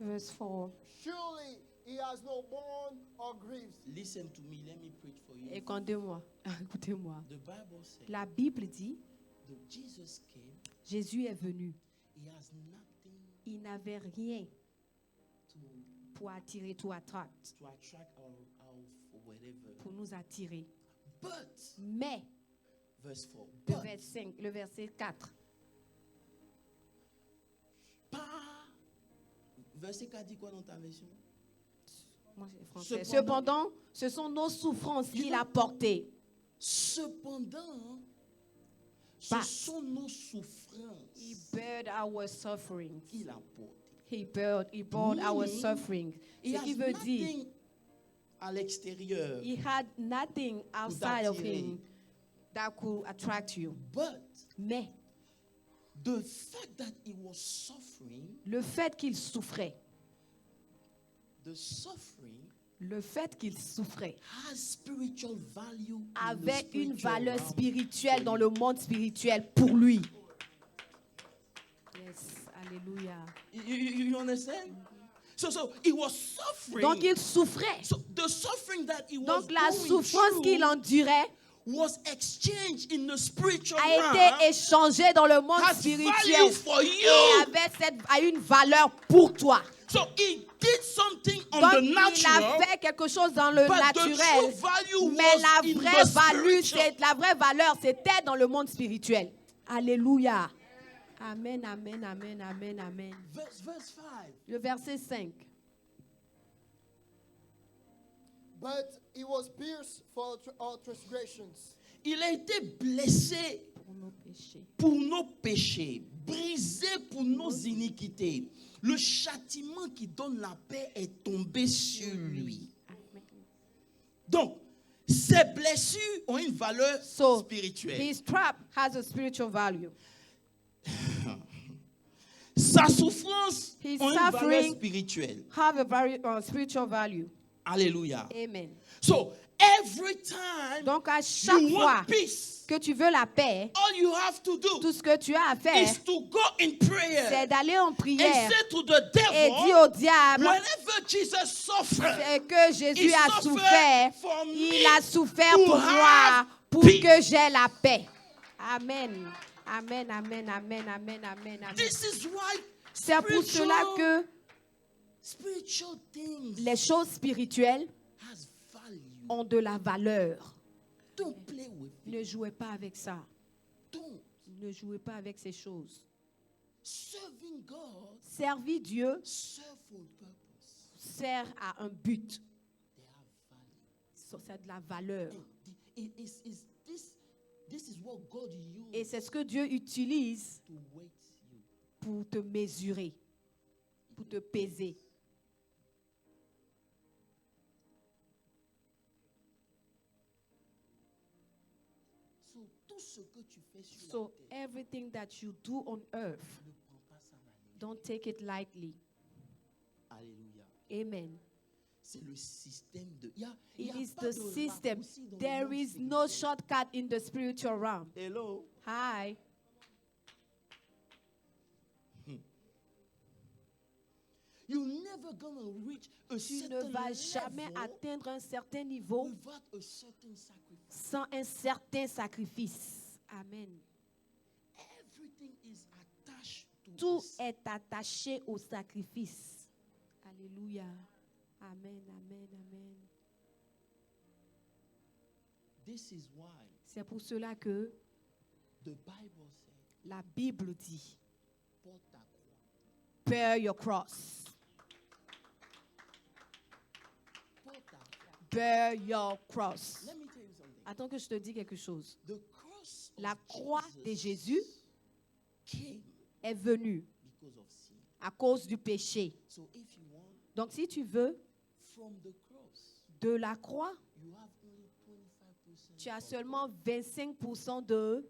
Verse 4. Surely he has no born or griefs. Listen to me, let me preach for you. Écoutez-moi. Écoutez-moi. The Bible says La Bible dit, that Jesus came, Jésus est venu. he has nothing Il n'avait rien to pour attirer, to attract, attract our whatever. pour nous attirer. But, Mais, verse 4, le but verset 5, le verset 4. Verset 4 dit quoi dans ta version? Moi, c'est français. Cependant- Cependant, ce sont nos souffrances qu'il a portées. Cependant, ce But- sont nos He souffrances bared our sufferings. qu'il a portées. He bore our Meaning, sufferings. Il Ce qui veut dire, nothing à l'extérieur. he had nothing outside of t'attirer. him that could attract you. But Mais the fact that he was suffering, le fait qu'il souffrait, the suffering le fait qu'il souffrait has spiritual value in the avait une spiritual valeur realm. spirituelle dans le monde spirituel pour lui. Yes, alléluia. You understand? So he was suffering. Donc il souffrait. So the suffering that he was Donc la going souffrance through qu'il endurait was exchanged in the spiritual a realm. été échangée dans le monde Has spirituel value for et you. a une valeur pour toi. So he did something on Donc the il natural, a fait quelque chose dans le but the naturel, true value mais was la in vraie the valeur, spiritual. la vraie valeur, c'était dans le monde spirituel. Alléluia. Amen, amen, amen, amen, amen. Verse 5. Le verset 5. But he was pierced for our transgressions. Il a été blessé Pour nos péchés. pour nos péchés, brisé pour nos iniquités. Le châtiment qui donne la paix est tombé sur lui. Amen. Donc, ces blessures ont une valeur So, spirituelle. his trap has a spiritual value. Sa souffrance His a une valeur suffering spirituelle. Have a very spiritual value. Alléluia. Amen. So, every time Donc à chaque you fois want peace, que tu veux la paix, all you have to do tout ce que tu as à faire, is to go in prayer c'est d'aller en and prière say to the et dire devil, au diable whenever Jesus suffered, c'est que Jésus He a suffered souffert. for me Il a souffert to pour moi, have pour peace. que j'ai la paix. Amen. Amen, amen, amen, amen, amen, amen. This is why C'est pour cela que spiritual things les choses spirituelles has value. ont de la valeur. Don't play with it. Ne jouez pas avec ça. Don't. Ne jouez pas avec ces choses. Serving God Servir Dieu serve for a purpose. sert à un but. They have value. C'est de la valeur. This is what God Et used c'est ce que Dieu utilise to weight you. pour te mesurer, pour te peser. So, tout ce que tu fais sur So la terre, everything that you do on earth, ne prends pas ça à la légère. don't take it lightly. Alléluia. Amen. C'est le système de. Il It y a is pas the de system. raccourci dans le There monde is no spirituel. shortcut in the spiritual realm. Hello. Hi. You're never gonna reach a Tu ne certain vas jamais level atteindre un certain niveau without a certain sacrifice. sans un certain sacrifice. Amen. Everything is attached to Tout us. est attaché au sacrifice. Alléluia. Amen, amen, amen. This is why C'est pour cela que the Bible said, la Bible dit, porte ta croix. bear your cross. Porte ta croix. Bear your cross. Let me tell you something. Attends que je te dise quelque chose. The cross La of croix de Jésus came est venue because of sin. à cause du péché. So if you want, Donc si tu veux, from the cross, de la croix, you have only 25% tu as seulement 25% de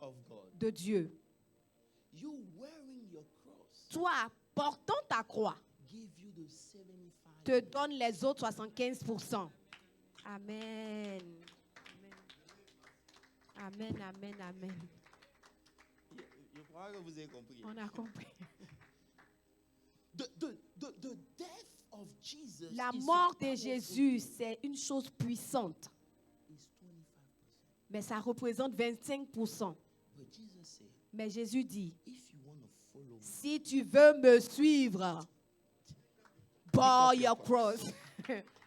of God. Dieu. You wearing your cross Toi, portant ta croix, give you the 75. te donne les autres 75%. Amen. Amen, amen, amen. Je crois que vous avez compris. On a compris. The death of Jesus La is mort so de powerful. Jésus, c'est une chose puissante, Is 25%. mais ça représente 25%. But Jesus said, Mais Jésus dit, if you want to follow me, si tu veux me suivre, bear up your your cross.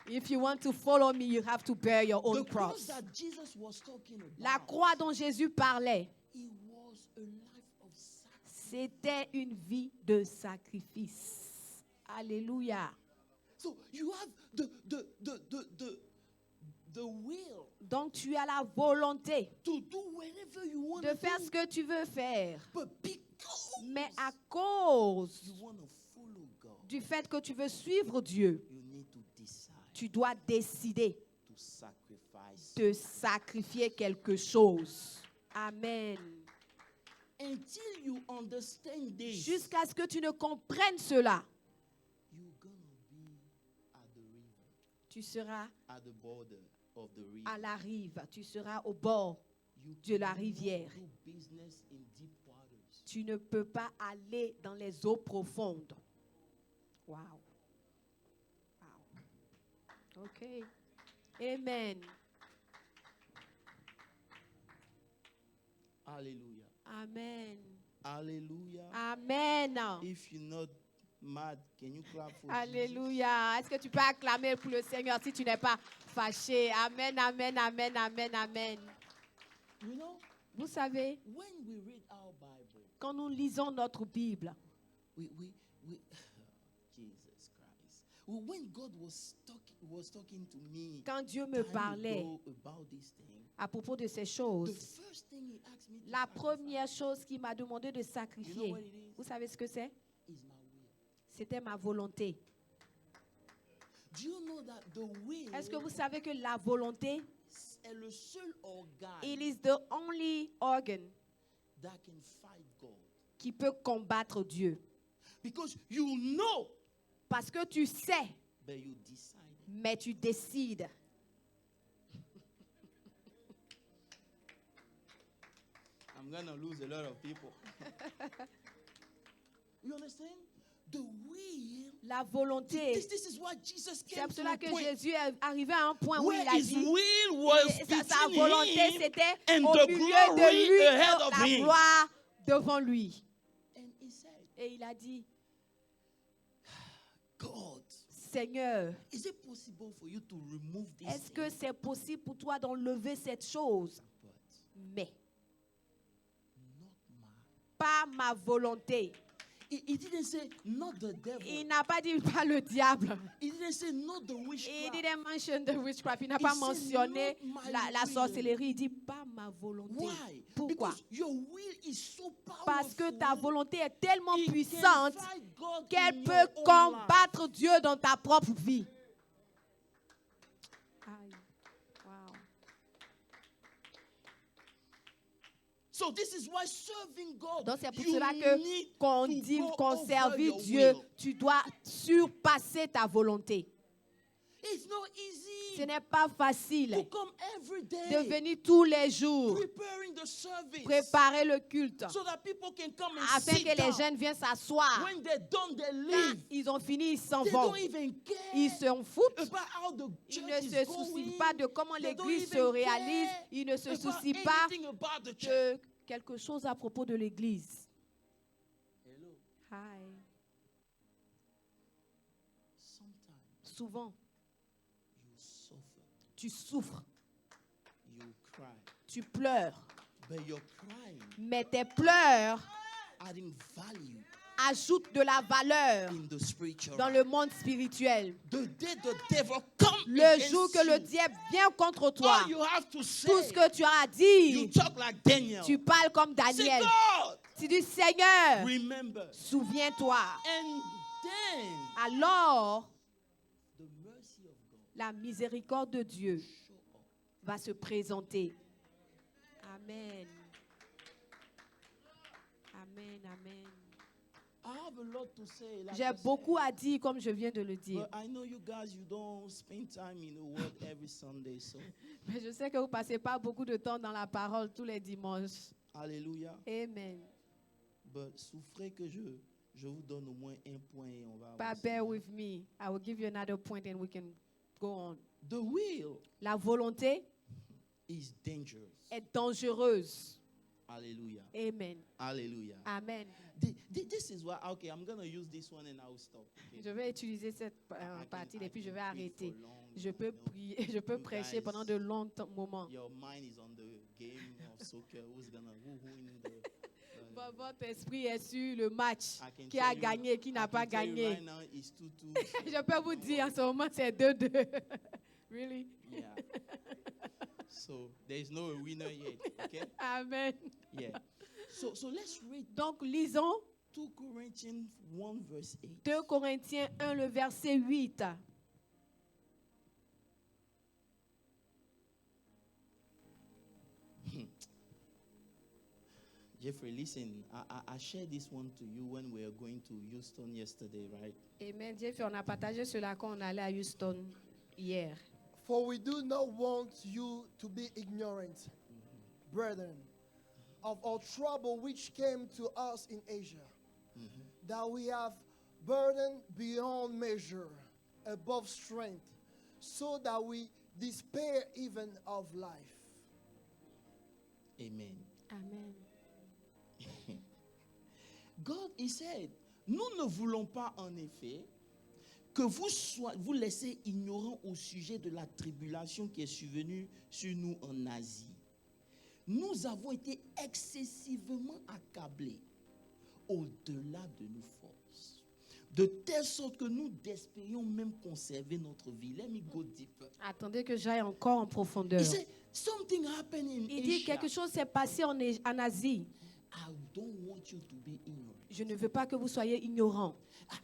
If you want to follow me, you have to bear your the own cross cross. that Jesus was talking La about, croix dont Jésus parlait, it was a life of sacrifice. c'était une vie de sacrifice. Alléluia. So you have the will Donc tu as la volonté to do whatever you want de to faire do. ce que tu veux faire. But because Mais à cause you want to follow God, du fait que tu veux suivre Dieu, you need to decide tu dois décider to sacrifice. de sacrifier quelque chose. Amen. Until you understand this, Jusqu'à ce que tu ne comprennes cela, you're gonna be at the river, tu seras at the border of the river. à la rive, tu seras au bord. You de la cannot rivière. do business in deep waters. Tu ne peux pas aller dans les eaux profondes. Wow. Wow. OK. Amen. Hallelujah. Amen. Hallelujah. Amen. If you're not mad, can you clap for Jesus? Alléluia. Est-ce que tu peux acclamer pour le Seigneur si tu n'es pas fâché? Amen, amen, amen, amen, amen. You know, Vous savez, when we read our Bible, quand nous lisons notre Bible, we Jesus Christ. When God was talking to me quand Dieu me time parlait ago about this thing, à propos de ces the choses, first thing he asked me to la sacrifice première chose qu'il m'a demandé de You know sacrifier, what it is? vous savez ce que c'est? Is my will. C'était ma volonté. Do you know that the will Est-ce que vous savez que la volonté, est le seul organe it is the only organ that can fight God? qui peut combattre Dieu? Because you know, Parce que tu sais, but you decide. mais tu décides. I'm gonna lose a lot of people. You understand? The will. La volonté, This is why Jesus c'est came pour to cela a que point Jésus est arrivé à un point où where il a his dit, will was sa between volonté, him c'était and au the milieu glory de lui ahead of et la him. gloire devant lui. And he said, Et il a dit, God, Seigneur, is it possible for you to remove this est-ce que thing? c'est possible pour toi d'enlever cette chose? But Mais not my. pas ma volonté. He didn't say not the devil. Il n'a pas dit pas le diable. He didn't say not the Il witchcraft. didn't mention the witchcraft. Il n'a He pas said, mentionné "Not my la will." sorcellerie. Il dit pas ma volonté. Why? Pourquoi? Because your will is so powerful. Parce que ta volonté est tellement It can puissante fight God in qu'elle your peut own combattre Dieu dans ta propre vie. Aïe. Wow. So this is why serving God, Donc c'est pour you cela que need qu'on to dit go qu'on over servit your Dieu, will. tu dois surpasser ta volonté. It's not easy Ce n'est pas facile to come every de day, venir tous les jours preparing the service, préparer le culte so that people can come and afin sit que les down. jeunes viennent s'asseoir. When they're done, they Quand leave. ils ont fini, ils s'en They vont. don't even care Ils s'en foutent. about how the Ils church ne is se soucient going. pas de comment They don't l'église se even réalise. care Ils ne se about soucient pas anything about the church. de quelque chose à propos de l'église. Hello. Hi. Sometimes Souvent, you suffer, tu souffres, you cry, tu pleures. but your crying Mais tes pleurs adding value ajoutent de la valeur in the spiritual. dans le monde spirituel. The day the devil come Le against jour que le you, diable vient contre toi, all you have to say, tout ce que tu as à you dire, talk like Daniel. tu parles comme Say, Daniel. God, Tu dis, Seigneur, remember. souviens-toi. And then Alors, the mercy of God la miséricorde de Dieu show up. va se présenter. Amen. Amen, amen. I have a lot to say. Like I J'ai said, beaucoup à dire, comme je viens de le dire. but I know you guys, you don't spend time in the Word every Sunday. So, Mais je sais que vous ne passez pas beaucoup de temps dans la parole tous les dimanches. hallelujah. Amen. But souffrez que je vous donne au moins un point et on va But avancer. bear with me. I will give you another point and we can go on. The will La volonté is dangerous. est dangereuse. Hallelujah. Amen. Hallelujah. Amen. This is why, okay, I'm going to use this one and I'll stop. Okay? Je vais utiliser cette I can- partie I et puis je can vais preach arrêter. for long, Je you peux know. prier, je peux You prêcher guys- pendant de longs moments. Your mind is on the game of soccer. Who in the... Votre esprit est sur le match. I can Qui a tell you- gagné, qui n'a I pas can tell you gagné. right now it's 2-2. so Je peux vous don't dire en worry. ce moment, c'est 2-2. Really? Yeah. So there's no winner yet. Okay? Amen. Yeah. So let's read Donc, lisons 2 Corinthians 1 verse 8. 2 Corinthiens 1, le verset 8. Jeffrey, listen, I shared this one to you when we were going to Houston yesterday, right? Amen. Jeff, on a partagé cela quand on allait à Houston hier. For we do not want you to be ignorant, brethren, of our trouble which came to us in Asia, that we have burden beyond measure, above strength, so that we despair even of life. Amen. Amen. God, he said, nous ne voulons pas en effet que vous laissez ignorants au sujet de la tribulation qui est survenue sur nous en Asie. Nous avons été excessivement accablés au-delà de nos forces, de telle sorte que nous espérions même conserver notre vie. Let me go deeper. Attendez que j'aille encore en profondeur. He said, something happened in Il dit Asia. quelque chose s'est passé en Asie. I don't want you to be ignorant. Je ne veux pas que vous soyez ignorants.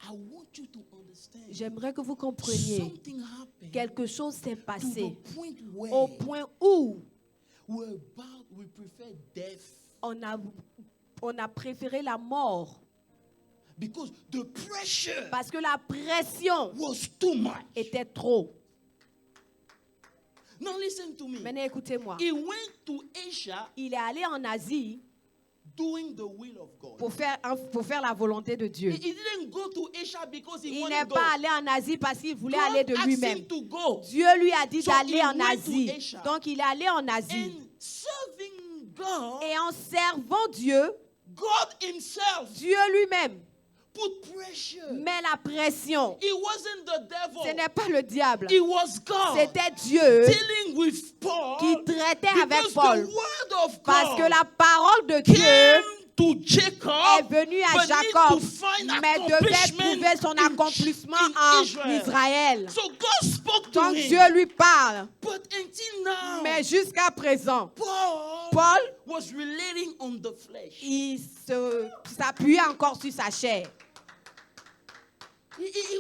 I want you to understand. J'aimerais que vous compreniez. Something happened Quelque chose s'est to passé the point where au point où we prefer death on a préféré la mort because the pressure parce que la pression was too much. était trop. Now listen to me. Maintenant, écoutez-moi. He went to Asia Il est allé en Asie doing the will of God. pour faire la volonté de Dieu. He didn't go to Asia because he Il wanted n'est to go. pas allé en Asie parce qu'il voulait aller de God asked lui-même. him to go. Dieu lui a dit So d'aller he en went to Asie. Asia. Donc il est allé en Asie. And serving God, Et en servant Dieu, God himself Dieu lui-même put pressure. met la pression. It wasn't the Ce devil. n'est pas le diable. It was God C'était Dieu dealing with Paul qui traitait avec because Paul. the word of Parce que God la parole de Dieu came to Jacob, est venue à but need Jacob, to find mais devait accomplishment trouver son in accomplissement in en Israel. Israël. So God spoke to Donc him. Dieu lui parle. But until now, Mais jusqu'à présent, Paul was relating on the flesh. il s'appuyait encore sur sa chair. He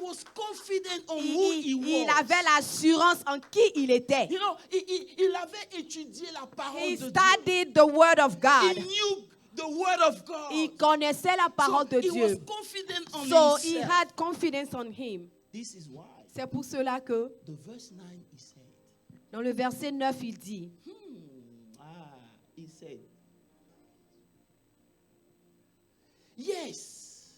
was confident on who he Il was. avait l'assurance en qui il était. You know, il avait étudié la parole He de Dieu. studied the word of He God. knew the word of God. Il connaissait la parole de he was Dieu. confident on So he himself. had confidence on him. This is why C'est pour cela que the verse 9 he said, dans le verset 9, il dit, he said, yes,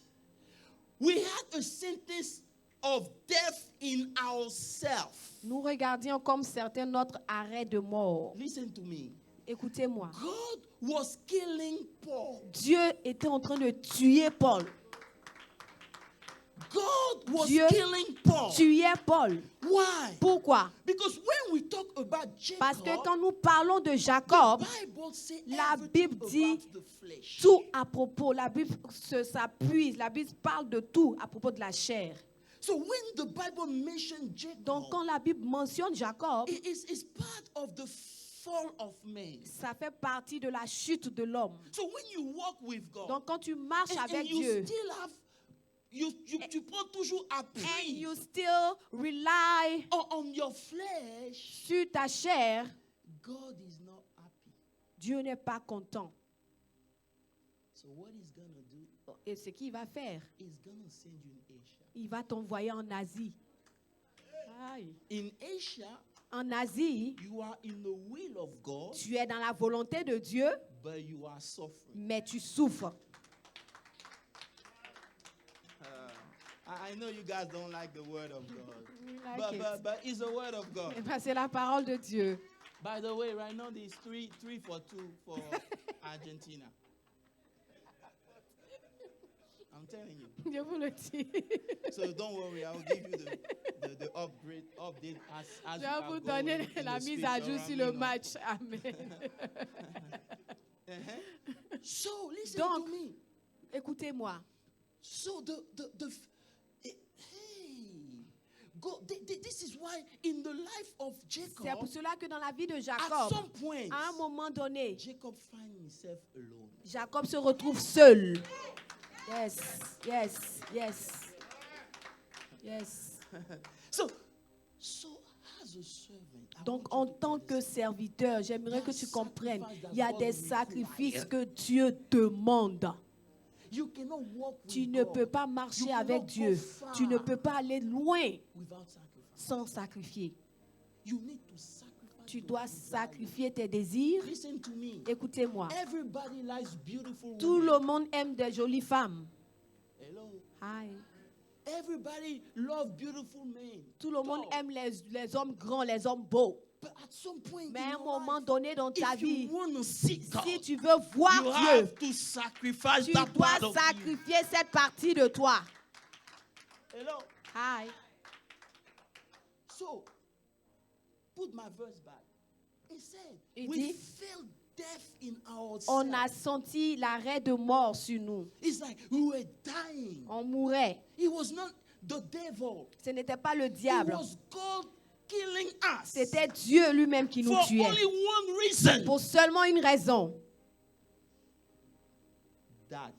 we had a sentence of death in ourselves. nous regardions comme certains notre arrêt de mort. Listen to me. Écoutez-moi. God was killing Paul. Dieu était en train de tuer Paul. God was Dieu killing Paul. tuait Paul. Why? Pourquoi? Because when we talk about Parce que Jacob, quand nous parlons de Jacob, the Bible says la everything Bible dit about the flesh. tout à propos. La Bible s'appuie, la Bible parle de tout à propos de la chair. So when the Bible mentioned Jacob, Donc quand la Bible mentionne Jacob, it's part of the fall of man. ça fait partie de la chute de l'homme. So when you walk with God, Donc quand tu marches and avec you Dieu, still have, tu prends toujours and appui you still rely on your flesh, sur ta chair, God is not happy. Dieu n'est pas content. So what he's going to do, Et ce qu'il va faire, he's going to send you in Asia. il va t'envoyer en Asie. Aïe. In Asia, En Asie, you are in the will of God, tu es dans la volonté de Dieu, but you are suffering. mais tu souffres. I know you guys don't like the word of God, We like it. but it's the word of God. Eh ben, c'est la parole de Dieu. By the way, right now there's 3-2 for Argentina. I'm telling you. Je vous le dis. So don't worry, I'll give you the update as Je you vais are vous going donner in la the mise speech à jour around, sur you le know. match. Amen. So listen Donc, to me. écoutez-moi. So hey, go. This is why in the life of Jacob, C'est pour cela que dans la vie de at Jacob, some point, à un moment donné, Jacob finds himself alone. Jacob se retrouve seul. Yes, yes, yes. Yes. So as a servant, I Donc, want en you to tant que understand, serviteur, j'aimerais que tu There are comprennes, sacrifices il y a that des God sacrifices requires. que Dieu demande. you cannot walk with Tu ne God peux pas marcher You avec cannot Dieu. go far Tu ne peux pas aller loin without sacrifice. sans sacrifier. You need to sacrifice. Tu your dois desires. sacrifier tes désirs. Listen to me. Écoutez-moi. Everybody likes beautiful Tout women. le monde aime des jolies femmes. Hello. Hi. Everybody loves beautiful men. Tout le monde Tall. aime les hommes grands, les hommes beaux. But at some point Mais in à un your moment life, donné dans ta if vie, you want to see God, si tu veux voir you Dieu, have to sacrifice tu that dois part of you. sacrifier cette partie de toi. Hello. Hi. So, put my verse back. He said, Il we dit, felt death in ourselves. On a senti l'arrêt de mort sur nous. It's like we were dying. On mourait. It was not the devil. Ce n'était pas le It diable. was God killing us. C'était Dieu lui-même qui nous For tuait. only one reason. Pour seulement une raison. That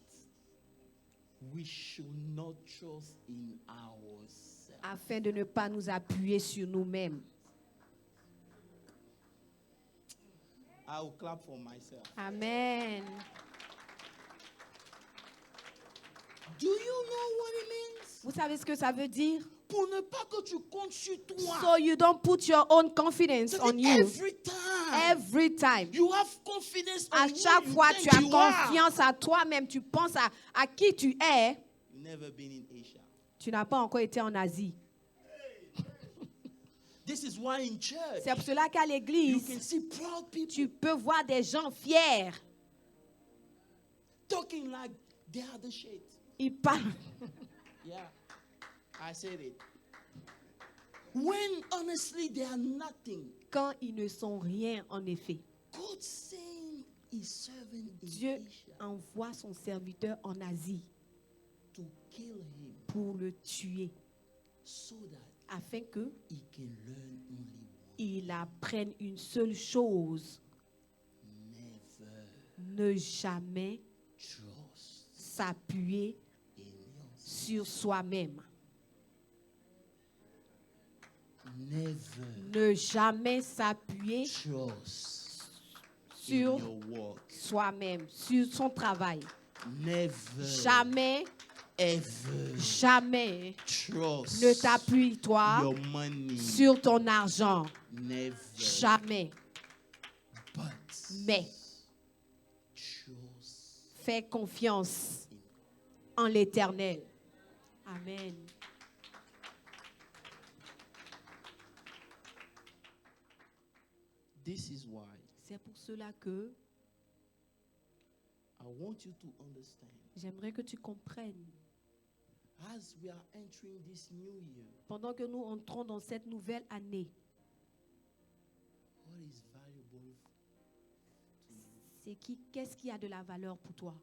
we should not trust in ourselves. Afin de ne pas nous appuyer sur nous-mêmes. I will clap for myself. Amen. Do you know what it means? Vous savez ce que ça veut dire? Pour ne pas que tu comptes sur toi. So you don't put your own confidence C'est on you. every time. Every time. You have confidence À on who chaque you fois, think tu as you are. confiance à toi-même. Tu penses à qui tu es. You've never been in Asia. Tu n'as pas encore été en Asie. This is why in church C'est pour cela qu'à you l'église, can see proud people tu peux voir des gens fiers. talking like they are the shit. Ils parlent. Yeah, I said it. When honestly they are nothing. Quand ils ne sont rien, en effet. God sent His servant in Dieu Asia envoie son serviteur en Asie to kill him pour le tuer, so that afin que he can learn only one. il apprenne une seule chose: Never ne jamais trust s'appuyer in yourself. sur soi-même. Never Ne jamais s'appuyer trust sur in your work. soi-même, sur son travail. Never Jamais ever Jamais trust ne t'appuie, toi, your money. sur ton argent. Never. Jamais. But Mais trust fais confiance en l'Éternel. Amen. This is why C'est pour cela que I want you to understand. j'aimerais que tu comprennes, As we are entering this new year, pendant que nous entrons dans cette nouvelle année, what is valuable to you? qu'est-ce qui a de la valeur pour toi?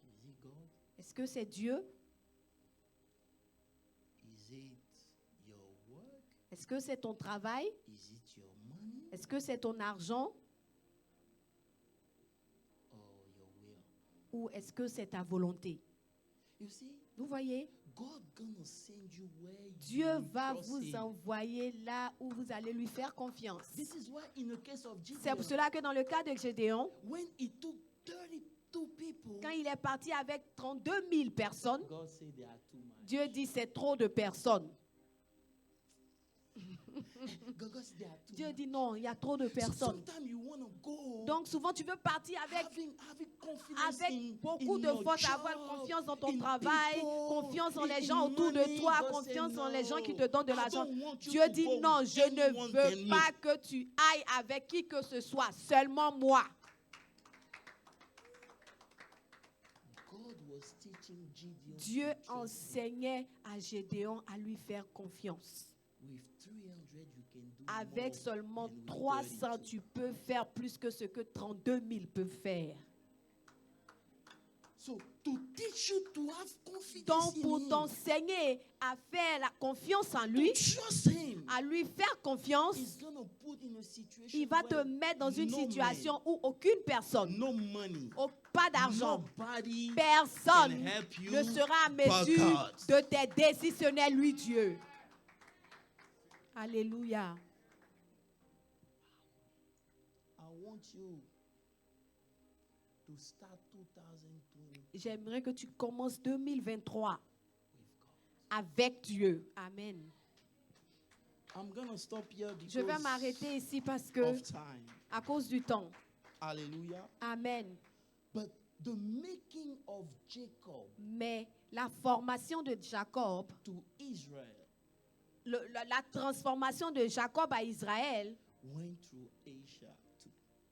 Is it God? Est-ce que c'est Dieu? Is it your work? Est-ce que c'est ton travail? Is it your money Est-ce que c'est ton argent? or your will? Ou est-ce que c'est ta volonté? You see, Vous voyez, God gonna send you where Dieu you va trust vous him. envoyer là où vous allez lui faire confiance. This is why in the case of C'est pour Gideon, cela que dans le cas de Gédéon, when he took 32 people, quand il est parti avec 32 000 personnes, God said they are too much. Dieu dit c'est trop de personnes. God said they are too Dieu much. dit non, il y a trop de So personnes. sometimes you want to go Donc souvent tu veux partir avec having confidence in beaucoup de your force, job, avoir confiance dans ton in travail, people, confiance en les in gens autour de money. toi, God confiance said, en les gens qui te "No, donnent de I l'argent. don't want you Dieu to dit go non, with je ne anyone than veux me." pas que tu ailles avec qui que ce soit, seulement moi. God was teaching Gideon Dieu to trust enseignait à Gédéon à lui faire confiance. him. With 300, you can do Avec more seulement than with 300, 32. tu peux faire plus que ce que 32 000 peuvent faire. So to teach you to have confidence Donc, in pour him, t'enseigner à faire la confiance en to lui, trust him, à lui faire confiance, he's gonna put in a situation il va te where mettre dans une no situation man, où aucune personne, no money, pas d'argent, nobody personne can help you ne sera à but mesure God. de t'aider si ce n'est lui Dieu. Alléluia. I want you to start 2020 J'aimerais que tu commences 2023 with God. avec Dieu. Amen. I'm gonna stop here Je vais because m'arrêter ici parce que, of time. à cause du temps. Hallelujah. Amen. But the making of Jacob Mais la formation de Jacob, to Israel la transformation de Jacob à Israël went through Asia too.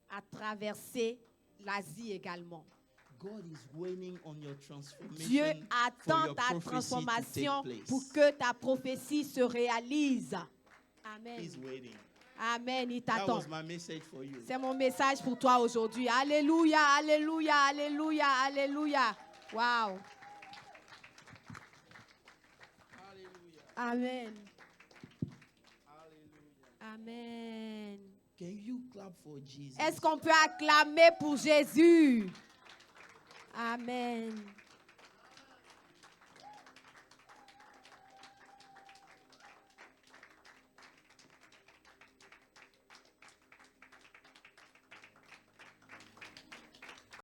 a traversé l'Asie également. God is waiting on your transformation Dieu for attend your ta prophecy to transformation take place. pour que ta prophétie se réalise. Amen. He's waiting. Amen, il That t'attend. was my message for you. C'est mon message pour toi aujourd'hui. Alléluia, alléluia, alléluia, alléluia. Wow. Hallelujah. Amen. Hallelujah. Amen. Can you clap for Jesus? Est-ce qu'on peut acclamer pour Jésus? Amen.